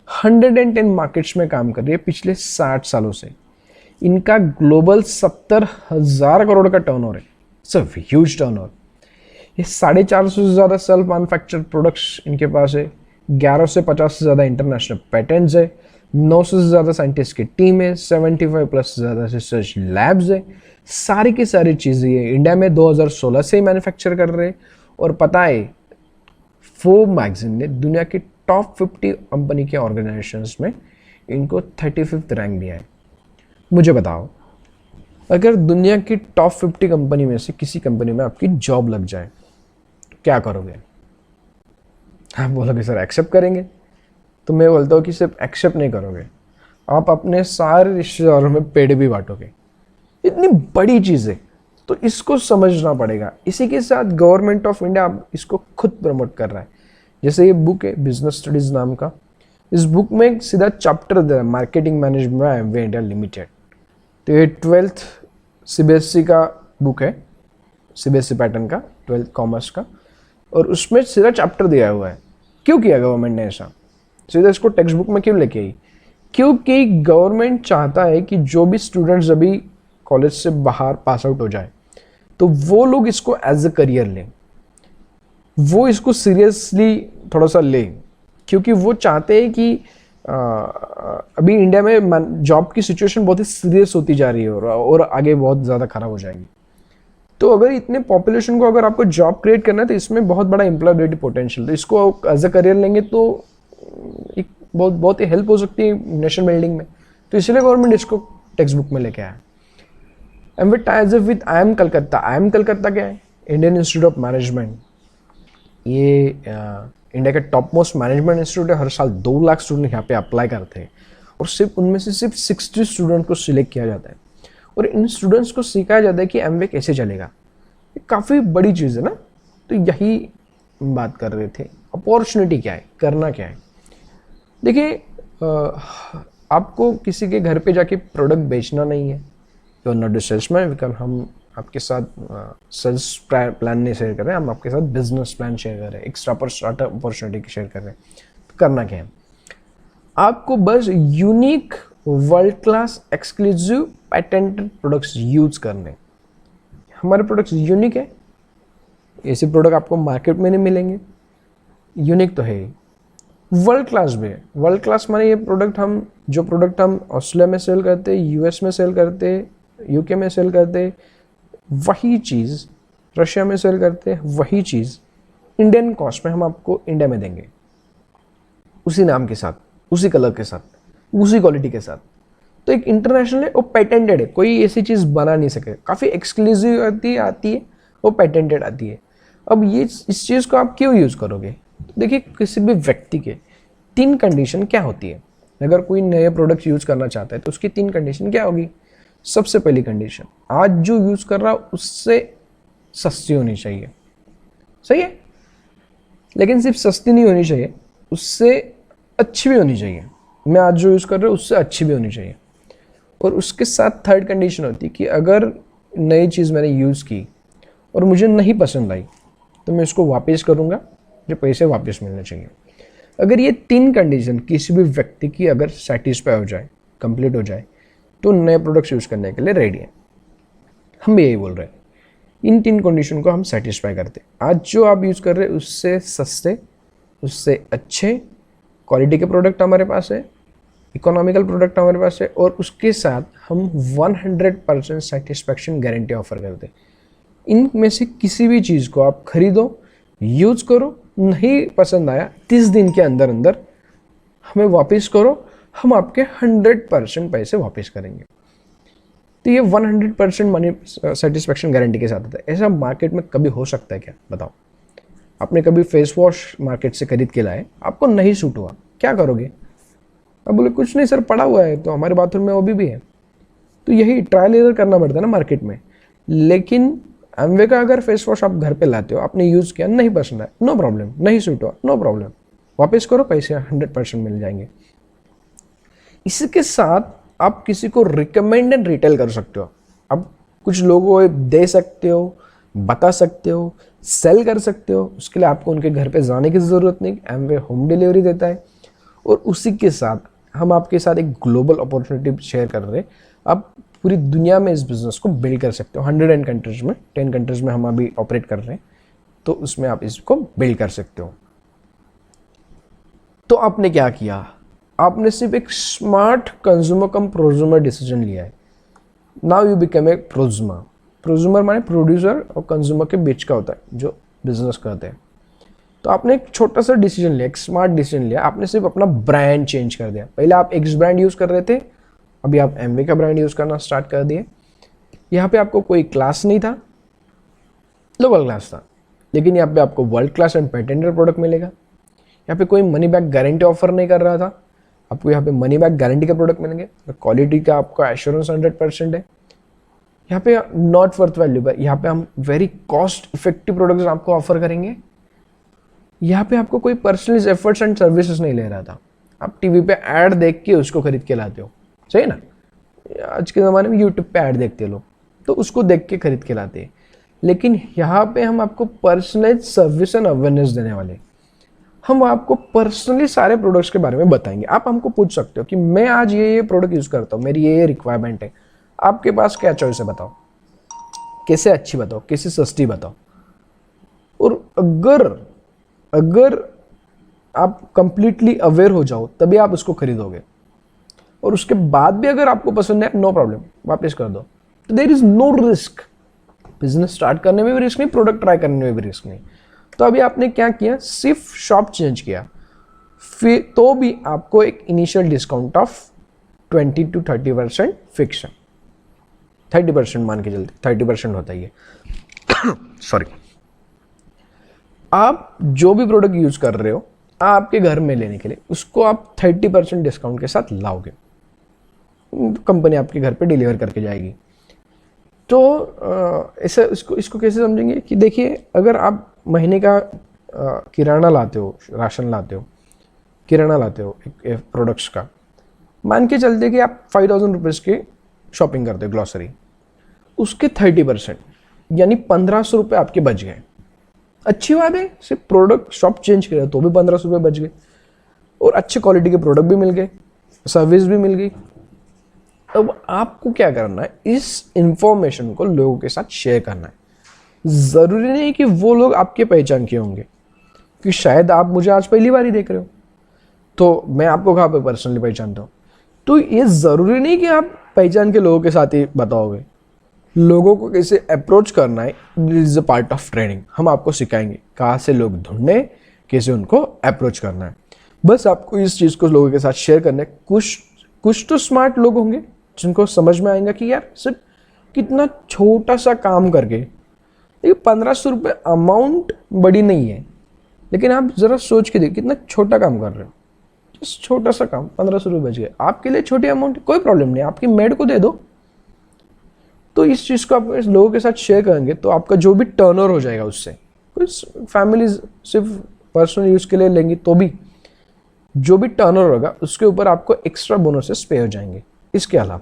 110 मार्केट्स में काम कर रही है पिछले 60 सालों से। इनका ग्लोबल 70,000 करोड़ का टर्नओवर है, इट्स अ ह्यूज टर्नओवर। ये 450 से ज़्यादा सेल्फ मैन्युफैक्चर्ड प्रोडक्ट्स इनके पास है, 11 से 50 से ज़्यादा इंटरनेशनल पेटेंट्स है, 900 से ज़्यादा साइंटिस्ट की टीम है, 75+ से ज़्यादा रिसर्च लैब्स है। सारी की सारी चीज़ें ये इंडिया में 2016 से ही मैन्युफैक्चर कर रहे हैं। और पता है, फोर्ब्स मैगजीन ने दुनिया की टॉप 50 कंपनी के ऑर्गेनाइजेशंस में इनको 35th रैंक दिया है। मुझे बताओ, अगर दुनिया की टॉप 50 कंपनी में से किसी कंपनी में आपकी जॉब लग जाए तो क्या करोगे? आप बोलोगे सर एक्सेप्ट करेंगे। तो मैं बोलता हूँ कि सिर्फ एक्सेप्ट नहीं करोगे, आप अपने सारे रिश्तेदारों में पेड़ भी बांटोगे। इतनी बड़ी चीज़ है, तो इसको समझना पड़ेगा। इसी के साथ गवर्नमेंट ऑफ इंडिया इसको खुद प्रमोट कर रहा है। जैसे ये बुक है बिजनेस स्टडीज नाम का, इस बुक में एक सीधा चैप्टर दे रहा है marketing management by Amway India limited. तो ये 12th CBSE का बुक है, CBSE पैटर्न का, 12th कॉमर्स का, और उसमें सीधा चैप्टर दिया हुआ है। क्यों किया गवर्नमेंट ने ऐसा? सीधा इसको टेक्स्ट बुक में क्यों लेके आई? क्योंकि गवर्नमेंट चाहता है कि जो भी स्टूडेंट्स अभी कॉलेज से बाहर पास आउट हो जाए तो वो लोग इसको एज अ करियर लें, वो इसको सीरियसली थोड़ा सा लें, क्योंकि वो चाहते हैं कि अभी इंडिया में जॉब की सिचुएशन बहुत ही सीरियस होती जा रही है और आगे बहुत ज़्यादा ख़राब हो जाएगी। तो अगर इतने पॉपुलेशन को अगर आपको जॉब क्रिएट करना है तो इसमें बहुत बड़ा एम्प्लॉयबिलिटी पोटेंशियल, तो इसको एज अ करियर लेंगे तो एक बहुत ही हेल्प हो सकती है नेशन बिल्डिंग में। तो इसलिए गवर्नमेंट इसको टेक्स्ट बुक में लेके आया। Amway ties up with IIM Calcutta. IIM Calcutta क्या है? Indian institute of management. ये इंडिया के टॉप मोस्ट मैनेजमेंट इंस्टीट्यूट है। हर साल 2 लाख स्टूडेंट यहाँ पे अप्लाई करते हैं और सिर्फ उनमें से सिर्फ 60 स्टूडेंट को सिलेक्ट किया जाता है और इन स्टूडेंट्स को सिखाया जाता है कि एमवे कैसे चलेगा। ये काफ़ी बड़ी चीज़ है ना। तो यही बात कर रहे थे, अपॉर्चुनिटी क्या है, करना क्या है। देखिए, आपको किसी के घर पे जाके प्रोडक्ट बेचना नहीं है, you are not the salesman, because हम आपके साथ सेल्स प्लान नहीं शेयर कर रहे हैं, हम आपके साथ बिजनेस प्लान शेयर कर रहे हैं, एक स्टार्टअप अपॉर्चुनिटी शेयर कर रहे हैं। तो करना क्या है? आपको बस unique, world class, exclusive, patented products use करने। हमारे प्रोडक्ट्स यूनिक है, ऐसे प्रोडक्ट आपको मार्केट में नहीं मिलेंगे। यूनिक तो है ही, वर्ल्ड क्लास भी है। वर्ल्ड क्लास माने ये प्रोडक्ट जो प्रोडक्ट हम ऑस्ट्रेलिया में सेल करते हैं, US में सेल करते हैं, यूके में सेल करते वही चीज़ रशिया में सेल करते वही चीज़ इंडियन कॉस्ट में हम आपको इंडिया में देंगे, उसी नाम के साथ, उसी कलर के साथ, उसी क्वालिटी के साथ। तो एक इंटरनेशनल है, वो पेटेंटेड है, कोई ऐसी चीज़ बना नहीं सके, काफ़ी एक्सक्लूसिव आती है, वो पेटेंटेड आती है। अब ये इस चीज़ को आप क्यों यूज़ करोगे? देखिए, किसी भी व्यक्ति के 3 कंडीशन क्या होती है। अगर कोई नए प्रोडक्ट यूज़ करना चाहता है तो उसकी 3 कंडीशन क्या होगी? सबसे पहली कंडीशन, आज जो यूज़ कर रहा है उससे सस्ती होनी चाहिए, सही है, लेकिन सिर्फ सस्ती नहीं होनी चाहिए, उससे अच्छी भी होनी चाहिए। मैं आज जो यूज़ कर रहा हूँ उससे अच्छी भी होनी चाहिए। और उसके साथ थर्ड कंडीशन होती है कि अगर नई चीज़ मैंने यूज़ की और मुझे नहीं पसंद आई तो मैं इसको वापस करूँगा, मुझे पैसे वापस मिलने चाहिए। अगर ये 3 कंडीशन किसी भी व्यक्ति की अगर सेटिस्फाई हो जाए, कंप्लीट हो जाए, तो नए प्रोडक्ट्स यूज़ करने के लिए रेडी है। हम भी यही बोल रहे हैं, इन 3 कंडीशन को हम सेटिस्फाई करते हैं। आज जो आप यूज़ कर रहे हैं उससे सस्ते, उससे अच्छे क्वालिटी के प्रोडक्ट हमारे पास है, इकोनॉमिकल प्रोडक्ट हमारे पास है, और उसके साथ हम 100% सेटिस्फैक्शन गारंटी ऑफर करते हैं। इनमें से किसी भी चीज़ को आप खरीदो, यूज करो, नहीं पसंद आया 30 दिन के अंदर अंदर हमें वापस करो, हम आपके 100% पैसे वापस करेंगे। तो ये 100% मनी सेटिस्फैक्शन गारंटी के साथ आता है। ऐसा मार्केट में कभी हो सकता है क्या? बताओ। आपने कभी फेस वॉश मार्केट से खरीद के लाए, आपको नहीं सूट हुआ, क्या करोगे? अब बोले कुछ नहीं सर, पड़ा हुआ है तो हमारे बाथरूम में वो भी है। तो यही ट्रायल एरर करना पड़ता है ना मार्केट में। लेकिन एमवे का अगर फेस वॉश आप घर पे लाते हो, आपने यूज़ किया, नहीं पसंद है, नो प्रॉब्लम, नहीं सूट हुआ, नो प्रॉब्लम, वापस करो, पैसे 100% मिल जाएंगे। इसके साथ आप किसी को रिकमेंड एंड रिटेल कर सकते हो। आप कुछ लोगों को दे सकते हो, बता सकते हो, सेल कर सकते हो। उसके लिए आपको उनके घर पे जाने की ज़रूरत नहीं, एमवे होम डिलीवरी देता है। और उसी के साथ हम आपके साथ एक ग्लोबल अपॉर्चुनिटी शेयर कर रहे हैं। आप पूरी दुनिया में इस बिज़नेस को बिल्ड कर सकते हो। 100 कंट्रीज में, 10 कंट्रीज में हम अभी ऑपरेट कर रहे हैं, तो उसमें आप इसको बिल्ड कर सकते हो। तो आपने क्या किया? आपने सिर्फ एक smart consumer cum prosumer decision लिया है। Now you become a prosumer. Prosumer माने प्रोड्यूसर और कंज्यूमर के बीच का होता है जो बिजनेस करते हैं। तो आपने एक छोटा सा डिसीजन लिया, एक स्मार्ट डिसीजन लिया। आपने सिर्फ अपना ब्रांड चेंज कर दिया। पहले आप एक्स ब्रांड यूज़ कर रहे थे, अभी आप एमवे का ब्रांड यूज़ करना स्टार्ट कर दिए। यहाँ पे आपको कोई क्लास नहीं था, लोकल क्लास था, लेकिन यहाँ पे आपको world class and patented product मिलेगा। यहाँ पे कोई मनी बैक गारंटी ऑफर नहीं कर रहा था, आपको यहाँ पे मनी बैक गारंटी के प्रोडक्ट मिलेंगे। क्वालिटी का आपका एश्योरेंस 100% है। यहाँ पे नॉट वर्थ वैल्यू, यहाँ पे हम वेरी कॉस्ट इफेक्टिव प्रोडक्ट्स आपको ऑफर करेंगे। यहाँ पे आपको कोई पर्सनल एफर्ट्स एंड सर्विसेज नहीं ले रहा था। आप टीवी पे ऐड देख के उसको खरीद के लाते हो, सही ना? आज के ज़माने में यूट्यूब पे ऐड देखते हैं लोग, तो उसको देख के खरीद के लाते हैं। लेकिन यहाँ पे हम आपको पर्सनलाइज सर्विस एंड अवेयरनेस देने वाले। हम आपको पर्सनली सारे प्रोडक्ट्स के बारे में बताएंगे। आप हमको पूछ सकते हो कि मैं आज ये प्रोडक्ट यूज़ करता हूँ, मेरी ये रिक्वायरमेंट है, आपके पास क्या चॉइस है, बताओ, कैसे अच्छी बताओ, कैसे सस्ती बताओ। और अगर आप कंप्लीटली अवेयर हो जाओ तभी आप उसको खरीदोगे। और उसके बाद भी अगर आपको पसंद है, नो प्रॉब्लम, वापस कर दो। तो there is no risk. Business start करने में भी रिस्क नहीं, प्रोडक्ट ट्राई करने में भी रिस्क नहीं। तो अभी आपने क्या किया? सिर्फ शॉप चेंज किया, फिर तो भी आपको एक initial discount of 20 to 30% fix है। 30% मान के चलते, 30% होता ही है। सॉरी। आप जो भी प्रोडक्ट यूज कर रहे हो आपके घर में लेने के लिए, उसको आप 30% डिस्काउंट के साथ लाओगे, कंपनी आपके घर पे डिलीवर करके जाएगी। तो ऐसा इसको कैसे समझेंगे कि देखिए, अगर आप महीने का किराना लाते हो, राशन लाते हो, किराना लाते हो एक प्रोडक्ट्स का, मान के चलते कि आप 5000 रुपीज़ की शॉपिंग करते हो ग्लॉसरी, उसके 30% यानी 1500 रुपये आपके बच गए। अच्छी बात है, सिर्फ प्रोडक्ट शॉप चेंज किया तो भी 1500 रुपये बच गए, और अच्छे क्वालिटी के प्रोडक्ट भी मिल गए, सर्विस भी मिल गई। अब आपको क्या करना है? इस इंफॉर्मेशन को लोगों के साथ शेयर करना है। ज़रूरी नहीं कि वो लोग आपके पहचान के होंगे, कि शायद आप मुझे आज पहली बार ही देख रहे हो, तो मैं आपको कहाँ पे पर्सनली पहचानता हूँ। तो ये ज़रूरी नहीं कि आप पहचान के लोगों के साथ ही बताओगे। लोगों को कैसे अप्रोच करना है, this is a part of training. हम आपको सिखाएंगे कहाँ से लोग ढूंढने, कैसे उनको अप्रोच करना है। बस आपको इस चीज़ को लोगों के साथ शेयर करना है। कुछ तो स्मार्ट लोग होंगे जिनको समझ में आएगा कि यार सिर्फ कितना छोटा सा काम करके, देखिए 1500 रुपये अमाउंट बड़ी नहीं है, लेकिन आप ज़रा सोच के देखिए कितना छोटा काम कर रहे हो। जस्ट छोटा सा काम, 1500 रुपये बच गए आपके लिए, छोटी अमाउंट, कोई प्रॉब्लम नहीं, आपकी मेड को दे दो। तो इस चीज़ को आप लोगों के साथ शेयर करेंगे तो आपका जो भी टर्नओवर हो जाएगा उससे, कुछ फैमिलीज सिर्फ पर्सनल यूज़ के लिए लेंगी तो भी जो भी टर्नओवर होगा उसके ऊपर आपको एक्स्ट्रा बोनसेस पे हो जाएंगे। इसके अलावा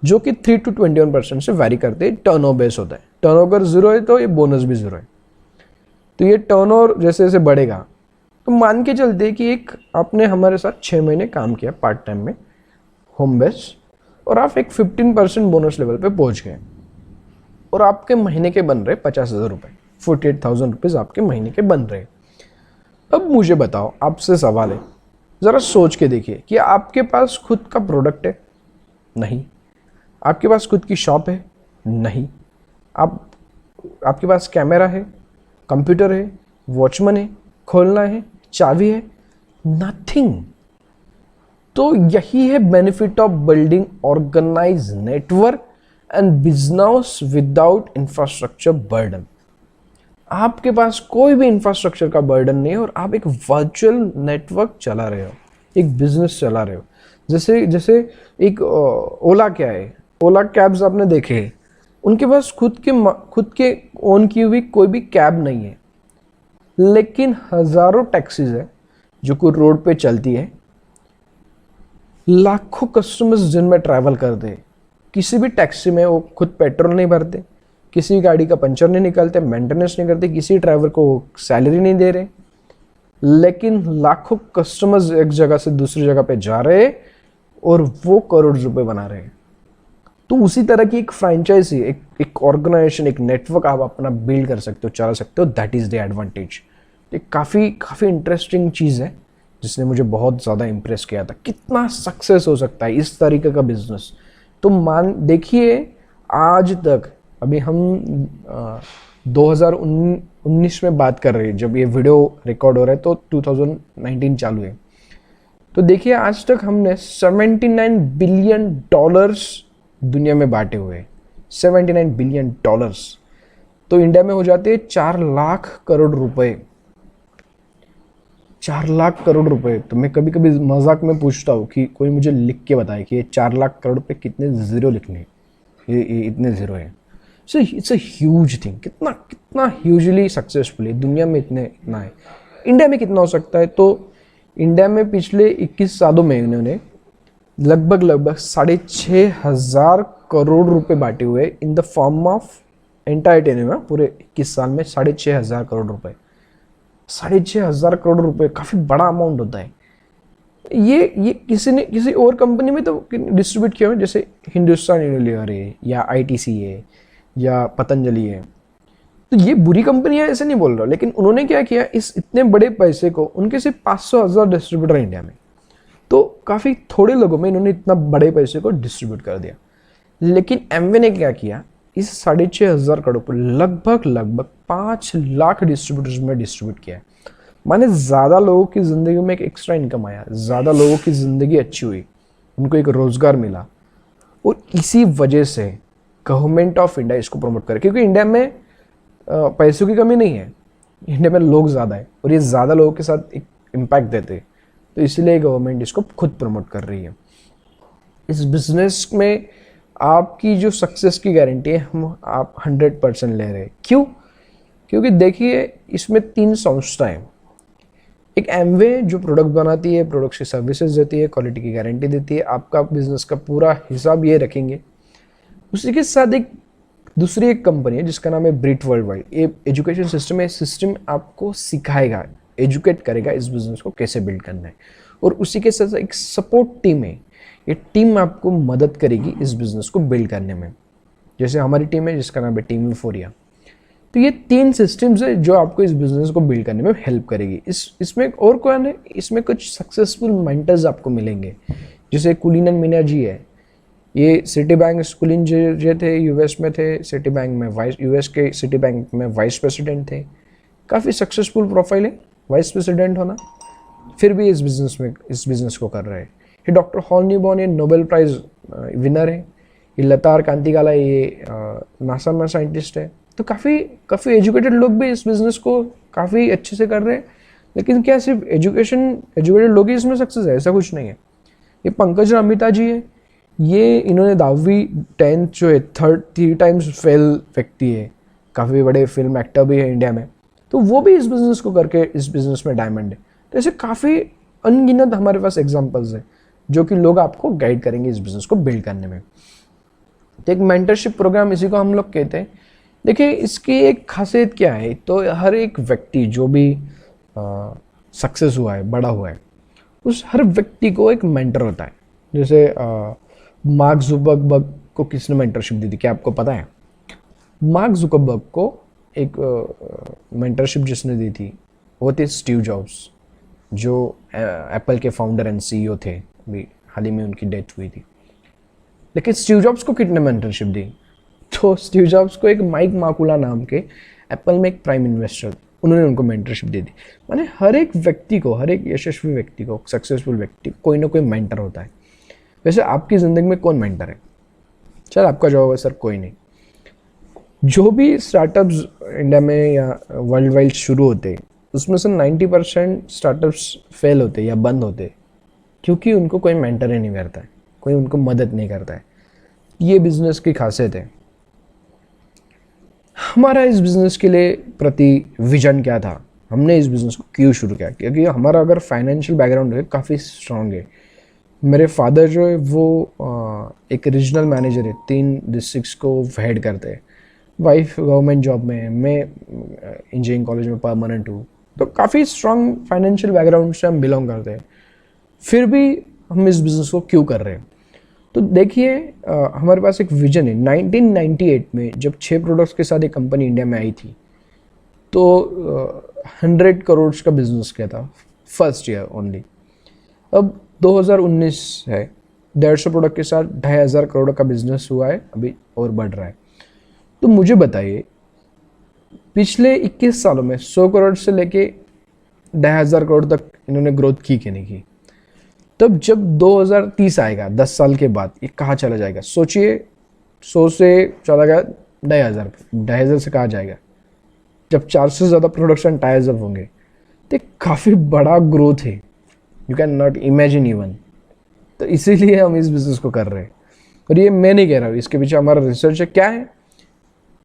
जो कि 3 to 21% से वैरी करते हैं, टर्नओवर बेस होता है। टर्नओवर जीरो है तो ये बोनस भी जीरो है। तो ये टर्नओवर जैसे जैसे बढ़ेगा तो मान के चलते हैं कि एक आपने हमारे साथ 6 महीने काम किया पार्ट टाइम में होम बेस, और आप एक 15% बोनस लेवल पे पहुंच गए और आपके महीने के बन रहे 50,000 रुपये, 48,000 रुपीज़ आपके महीने के बन रहे। अब मुझे बताओ, आपसे सवाल है, ज़रा सोच के देखिए कि आपके पास खुद का प्रोडक्ट है? नहीं। आपके पास खुद की शॉप है? नहीं। आपके पास कैमरा है, कंप्यूटर है, वॉचमैन है, खोलना है, चाबी है? नथिंग। तो यही है benefit of building organise network and business without infrastructure burden. आपके पास कोई भी इंफ्रास्ट्रक्चर का बर्डन नहीं है और आप एक वर्चुअल नेटवर्क चला रहे हो, एक बिजनेस चला रहे हो। जैसे एक ओला क्या है, ओला कैब्स आपने देखे हैं, उनके पास खुद के ओन की हुई कोई भी कैब नहीं है, लेकिन हजारों टैक्सीज है जो कि रोड पे चलती है, लाखों कस्टमर्स जिनमें ट्रैवल करते हैं। किसी भी टैक्सी में वो खुद पेट्रोल नहीं भरते, किसी गाड़ी का पंचर नहीं निकालते, मेंटेनेंस नहीं करते, किसी ड्राइवर को सैलरी नहीं दे रहे, लेकिन लाखों कस्टमर्स एक जगह से दूसरी जगह पे जा रहे हैं और वो करोड़ रुपए बना रहे हैं। तो उसी तरह की एक फ्रेंचाइजी, एक ऑर्गेनाइजेशन, एक नेटवर्क आप अपना बिल्ड कर सकते हो, चला सकते हो। That is the advantage. एक काफ़ी इंटरेस्टिंग चीज़ है जिसने मुझे बहुत ज़्यादा इम्प्रेस किया था। कितना सक्सेस हो सकता है इस तरीके का बिजनेस। तो देखिए आज तक, अभी हम 2019 में बात कर रहे हैं, जब ये वीडियो रिकॉर्ड हो रहा है तो 2019 चालू है। तो देखिए आज तक हमने $79 बिलियन दुनिया में बांटे हुए हैं। $79 बिलियन। तो इंडिया में हो जाते हैं 4 लाख करोड़ रुपए। 4 लाख करोड़ रुपए। तो मैं कभी कभी मजाक में पूछता हूँ कि कोई मुझे लिख के बताए कि ये 4 लाख करोड़ पे कितने जीरो लिखने, ये इतने जीरो है। So it's a huge thing. कितना ह्यूजली सक्सेसफुल है दुनिया में, इतना है। इंडिया में कितना हो सकता है? तो इंडिया में पिछले 21 सालों में इन्होंने लगभग 6,500 करोड़ रुपए बांटे हुए in the form of entire tenure. पूरे 21 साल में 6,500 करोड़ रुपए। 6,500 करोड़ रुपए काफ़ी बड़ा अमाउंट होता है। ये किसी और कंपनी में तो डिस्ट्रीब्यूट किया है, जैसे हिंदुस्तान यूनिलीवर है या ITC है या पतंजलि है। तो ये बुरी कंपनी है ऐसे नहीं बोल रहा, लेकिन उन्होंने क्या किया, इस इतने बड़े पैसे को, उनके सिर्फ 500,000 डिस्ट्रीब्यूटर है इंडिया में, तो काफ़ी थोड़े लोगों में इन्होंने इतना बड़े पैसे को डिस्ट्रीब्यूट कर दिया। लेकिन एमवे ने क्या किया, इस 6,500 करोड़ को लगभग 5 लाख डिस्ट्रीब्यूटर्स में डिस्ट्रीब्यूट किया है। माने ज़्यादा लोगों की ज़िंदगी में एक एक्स्ट्रा इनकम आया, ज़्यादा लोगों की ज़िंदगी अच्छी हुई, उनको एक रोज़गार मिला। और इसी वजह से गवर्नमेंट ऑफ इंडिया इसको प्रमोट करे, क्योंकि इंडिया में पैसों की कमी नहीं है, इंडिया में लोग ज़्यादा है और ये ज़्यादा लोगों के साथ एक इम्पैक्ट देते हैं। तो इसलिए गवर्नमेंट इसको खुद प्रमोट कर रही है। इस बिजनेस में आपकी जो सक्सेस की गारंटी है, आप 100% ले रहे हैं। क्यों? क्योंकि देखिए इसमें 3 संस्थाएं, एक एमवे जो प्रोडक्ट बनाती है, प्रोडक्ट की सर्विसेज देती है, क्वालिटी की गारंटी देती है, आपका बिजनेस का पूरा हिसाब ये रखेंगे। उसी के साथ दूसरी एक कंपनी है जिसका नाम है ब्रिट वर्ल्ड वाइड। ये एजुकेशन सिस्टम है। सिस्टम आपको सिखाएगा, एजुकेट करेगा इस बिजनेस को कैसे बिल्ड करना है। और उसी के साथ एक सपोर्ट टीम है, ये टीम आपको मदद करेगी इस बिजनेस को बिल्ड करने में। जैसे हमारी टीम है जिसका नाम है टीम यूफोरिया। तो ये 3 सिस्टम्स है जो आपको इस बिजनेस को बिल्ड करने में हेल्प करेगी। इसमें और कौन है, इसमें कुछ सक्सेसफुल मेंटर्स आपको मिलेंगे, जैसे कुलीनन मीना जी है, ये सिटी बैंक स्कूलिंग जो थे यूएस में थे, सिटी बैंक में यूएस के सिटी बैंक में वाइस प्रेसिडेंट थे। काफ़ी सक्सेसफुल प्रोफाइल है वाइस प्रेसिडेंट होना, फिर भी इस बिज़नेस को कर रहे हैं। ये डॉक्टर हॉल न्यूबॉर्न ये नोबेल प्राइज़ विनर है। ये लतार कांतिकाला ये नासा में साइंटिस्ट है। तो काफ़ी एजुकेटेड लोग भी इस बिज़नेस को काफ़ी अच्छे से कर रहे हैं। लेकिन क्या सिर्फ एजुकेटेड लोग ही इसमें सक्सेस है? ऐसा कुछ नहीं है। ये पंकज रामिता जी है, ये इन्होंने 10वीं 10th जो है 3 टाइम्स फेल व्यक्ति है, काफ़ी बड़े फिल्म एक्टर भी है इंडिया में। तो वो भी इस बिज़नेस को करके इस बिज़नेस में डायमंड है। तो ऐसे काफ़ी अनगिनत हमारे पास एग्जांपल्स है जो कि लोग आपको गाइड करेंगे इस बिज़नेस को बिल्ड करने में। तो एक मेंटरशिप प्रोग्राम इसी को हम लोग कहते हैं। देखिए इसकी एक खासियत क्या है, तो हर एक व्यक्ति जो भी सक्सेस हुआ है, बड़ा हुआ है, उस हर व्यक्ति को एक मेंटर होता है। जैसे मार्क जुकरबर्ग को किसने मेंटरशिप दी थी, क्या आपको पता है? मार्क जुकरबर्ग को एक मेंटरशिप जिसने दी थी वो थे स्टीव जॉब्स, जो एप्पल के फाउंडर एंड सीईओ थे। अभी हाल ही में उनकी डेथ हुई थी। लेकिन स्टीव जॉब्स को कितने मेंटरशिप दी? तो स्टीव जॉब्स को एक माइक माकुला नाम के एप्पल में एक प्राइम इन्वेस्टर, उन्होंने उनको मेंटरशिप दे दी। माने हर एक व्यक्ति को, हर एक यशस्वी व्यक्ति को, सक्सेसफुल व्यक्ति को कोई ना कोई मेंटर होता है। वैसे आपकी ज़िंदगी में कौन मेंटर है? चल आपका जवाब है सर कोई नहीं। जो भी स्टार्टअप्स इंडिया में या वर्ल्ड वाइड शुरू होते उसमें से 90% स्टार्टअप्स फेल होते या बंद होते क्योंकि उनको कोई मेंटर ही नहीं करता है, कोई उनको मदद नहीं करता है। ये बिजनेस की खासियत है। हमारा इस बिज़नेस के लिए प्रति विजन क्या था, हमने इस बिज़नेस को क्यों शुरू किया? क्योंकि हमारा अगर फाइनेंशियल बैकग्राउंड है काफ़ी स्ट्रांग है। मेरे फादर जो है वो एक रीजनल मैनेजर है, 3 डिस्ट्रिक्ट्स को हेड करते हैं। वाइफ गवर्नमेंट जॉब में है, मैं इंजीनियरिंग कॉलेज में परमानेंट हूँ। तो काफ़ी स्ट्रांग फाइनेंशियल बैकग्राउंड से हम बिलोंग करते हैं। फिर भी हम इस बिज़नेस को क्यों कर रहे हैं? तो देखिए हमारे पास एक विजन है। 1998 में जब 6 प्रोडक्ट्स के साथ एक कंपनी इंडिया में आई थी तो 100 करोड़ का बिजनेस किया था फर्स्ट ईयर ओनली। अब 2019 है, 150 प्रोडक्ट के साथ 2500 करोड़ का बिजनेस हुआ है अभी और बढ़ रहा है। तो मुझे बताइए पिछले 21 सालों में 100 करोड़ से लेके 2500 करोड़ तक इन्होंने ग्रोथ की कि नहीं की? तब जब 2030 आएगा, 10 साल के बाद, ये कहाँ चला जाएगा? सोचिए, 100 से चला गया 2500 से कहाँ जाएगा? जब 400 से ज़्यादा प्रोडक्शन टाइज अप होंगे तो काफ़ी बड़ा ग्रोथ है, you can not imagine even. तो इसीलिए हम इस बिज़नेस को कर रहे हैं। और ये मैं नहीं कह रहा हूँ, इसके पीछे हमारा रिसर्च है। क्या है?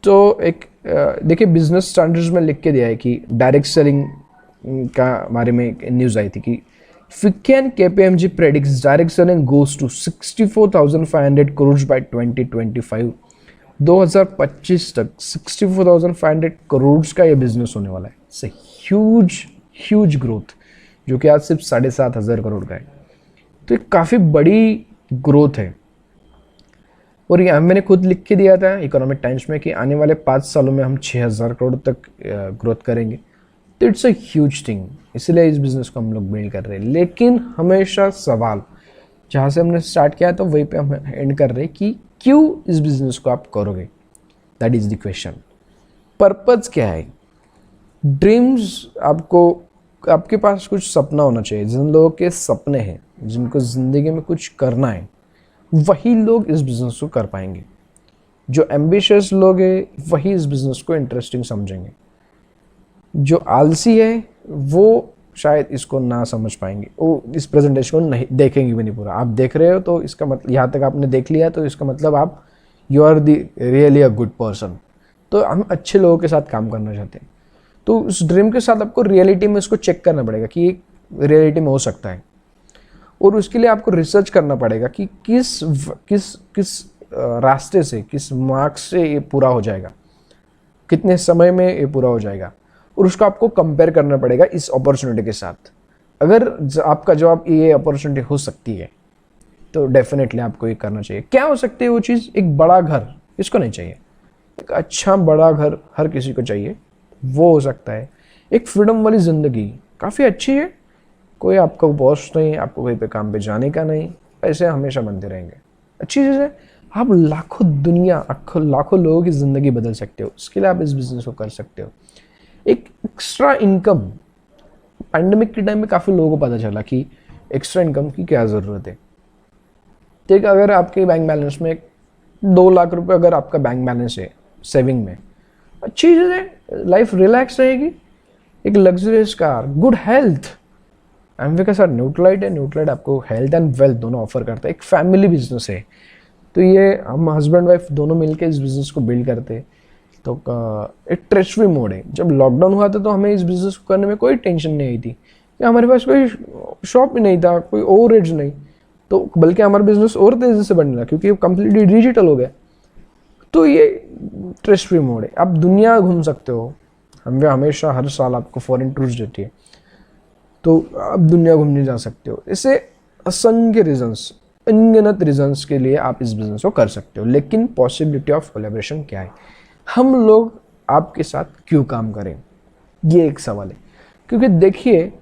तो एक देखिए बिजनेस स्टैंडर्ड्स में लिख के दिया है कि डायरेक्ट सेलिंग का बारे में एक न्यूज़ आई थी कि Fickan KPMG predicts direct selling goes to 64,500 crores by 2025। 2025 तक 64,500 करोड़ का ये बिजनेस होने वाला है। इट्स ह्यूज ग्रोथ, जो कि आज सिर्फ 7,500 करोड़ का है। तो ये काफ़ी बड़ी ग्रोथ है। और ये मैंने खुद लिख के दिया था इकोनॉमिक टाइम्स में कि आने वाले 5 सालों में हम 6,000 करोड़ तक ग्रोथ करेंगे। तो इट्स अ ह्यूज थिंग, इसलिए इस बिज़नेस को हम लोग बिल्ड कर रहे हैं। लेकिन हमेशा सवाल, जहाँ से हमने स्टार्ट किया तो वहीं पे हम एंड कर रहे हैं कि क्यों इस बिज़नेस को आप करोगे? That is the question. Purpose क्या है? ड्रीम्स, आपके पास कुछ सपना होना चाहिए। जिन लोगों के सपने हैं, जिनको ज़िंदगी में कुछ करना है, वही लोग इस बिज़नेस को कर पाएंगे। जो एम्बिशियस लोग हैं वही इस बिज़नेस को इंटरेस्टिंग समझेंगे। जो आलसी है वो शायद इसको ना समझ पाएंगे, वो इस प्रेजेंटेशन को नहीं देखेंगे भी नहीं पूरा। आप देख रहे हो तो इसका मतलब, यहाँ तक आपने देख लिया तो इसका मतलब आप you are the really a good person. तो हम अच्छे लोगों के साथ काम करना चाहते हैं। तो उस ड्रीम के साथ आपको रियलिटी में इसको चेक करना पड़ेगा कि ये रियलिटी में हो सकता है। और उसके लिए आपको रिसर्च करना पड़ेगा कि किस रास्ते से, किस मार्ग से ये पूरा हो जाएगा, कितने समय में ये पूरा हो जाएगा। और उसको आपको कंपेयर करना पड़ेगा इस अपॉर्चुनिटी के साथ। अगर आपका जवाब ये अपॉर्चुनिटी हो सकती है तो डेफिनेटली आपको ये करना चाहिए। क्या हो सकती है वो चीज़? एक बड़ा घर, इसको नहीं चाहिए। एक अच्छा बड़ा घर हर किसी को चाहिए, वो हो सकता है। एक फ्रीडम वाली ज़िंदगी काफ़ी अच्छी है, कोई आपका बॉस नहीं, आपको कहीं पे काम पे जाने का नहीं, पैसे हमेशा बनते रहेंगे। अच्छी चीज़ है। आप लाखों लोगों की ज़िंदगी बदल सकते हो, इसके लिए आप इस बिज़नेस को कर सकते हो। एक एक्स्ट्रा इनकम, पैंडेमिक के टाइम में काफ़ी लोगों को पता चला कि एक्स्ट्रा इनकम की क्या ज़रूरत है। ठीक है, अगर आपके बैंक बैलेंस में 2 लाख रुपए अगर आपका बैंक बैलेंस है सेविंग में, अच्छी चीज़ है, लाइफ रिलैक्स रहेगी। एक luxurious car, good health, Amway के साथ न्यूट्रलाइट है, न्यूट्रलाइट आपको हेल्थ एंड वेल्थ दोनों ऑफर करता है। एक फैमिली बिजनेस है, तो ये हम हस्बैंड वाइफ दोनों मिलकर इस बिज़नेस को बिल्ड करते हैं। तो एक स्ट्रेस फ्री मोड है। जब लॉकडाउन हुआ था तो हमें इस बिज़नेस को करने में कोई टेंशन नहीं आई थी कि हमारे पास कोई शॉप ही नहीं था, कोई ओवरहेड्स नहीं, तो बल्कि हमारा बिजनेस और तेज़ी से बढ़ने लगा क्योंकि वो कम्प्लीटली डिजिटल हो गया। तो ये स्ट्रेस फ्री मोड है, आप दुनिया घूम सकते हो। हमें हमेशा हर साल आपको फॉरेन टूर्स देती है, तो आप दुनिया घूमने जा सकते हो। इससे असंख्य रीजंस, अनगिनत रीजंस के लिए आप इस बिज़नेस को कर सकते हो। लेकिन पॉसिबिलिटी ऑफ कोलैबोरेशन क्या है, हम लोग आपके साथ क्यों काम करें, ये एक सवाल है। क्योंकि देखिए,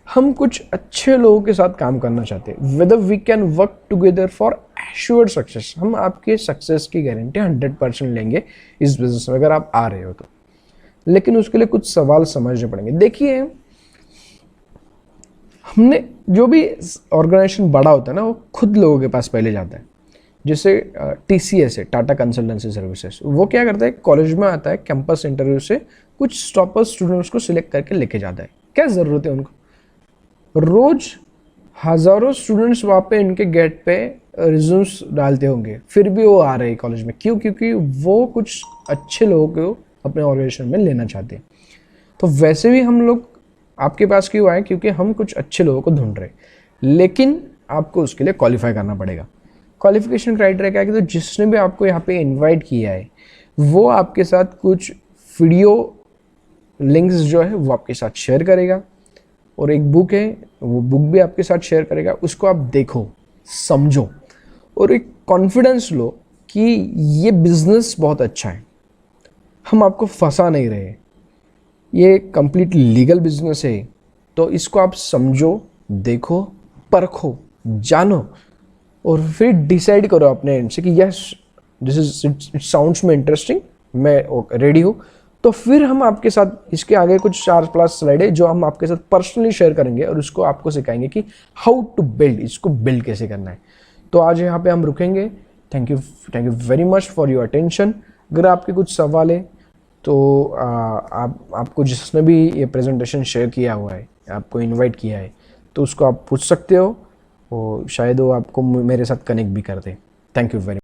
हम कुछ अच्छे लोगों के साथ काम करना चाहते हैं। Whether we can work together for assured success, हम आपके सक्सेस की गारंटी 100% लेंगे इस बिज़नेस में अगर आप आ रहे हो तो। लेकिन उसके लिए कुछ सवाल समझने पड़ेंगे। देखिए, हमने जो भी ऑर्गेनाइजेशन बड़ा होता है ना, वो खुद लोगों के पास पहले जाता है। जैसे TCS है, टाटा कंसल्टेंसी सर्विसेज, वो क्या करता है, कॉलेज में आता है, कैंपस इंटरव्यू से कुछ स्टॉपर स्टूडेंट्स को सिलेक्ट करके लेके जाता है। क्या ज़रूरत है उनको, रोज हज़ारों स्टूडेंट्स वहाँ पे इनके गेट पे रिज्यूम्स डालते होंगे, फिर भी वो आ रहे हैं कॉलेज में। क्यों? क्योंकि वो कुछ अच्छे लोगों को अपने ऑर्गेनाइजेशन में लेना चाहते हैं। तो वैसे भी हम लोग आपके पास क्यों आए, क्योंकि हम कुछ अच्छे लोगों को ढूंढ रहे हैं। लेकिन आपको उसके लिए क्वालिफाई करना पड़ेगा। क्वालिफिकेशन क्राइटेरिया क्या है कि तो जिसने भी आपको यहाँ पे इनवाइट किया है वो आपके साथ कुछ वीडियो लिंक्स जो है वो आपके साथ शेयर करेगा, और एक बुक है वो बुक भी आपके साथ शेयर करेगा। उसको आप देखो, समझो, और एक कॉन्फिडेंस लो कि ये बिजनेस बहुत अच्छा है, हम आपको फंसा नहीं रहे, ये कंप्लीट लीगल बिजनेस है। तो इसको आप समझो, देखो, परखो, जानो, और फिर डिसाइड करो अपने एंड से कि yes this is it sounds में इंटरेस्टिंग, मैं रेडी हूँ। तो फिर हम आपके साथ इसके आगे कुछ 4+ स्लाइड है जो हम आपके साथ पर्सनली शेयर करेंगे और उसको आपको सिखाएंगे कि हाउ टू बिल्ड, इसको बिल्ड कैसे करना है। तो आज यहाँ पे हम रुकेंगे। Thank you very much for your attention. अगर आपके कुछ सवाल है तो आपको जिसने भी ये प्रेजेंटेशन शेयर किया हुआ है, आपको इनवाइट किया है, तो उसको आप पूछ सकते हो, और शायद वो आपको मेरे साथ कनेक्ट भी कर दे। Thank you very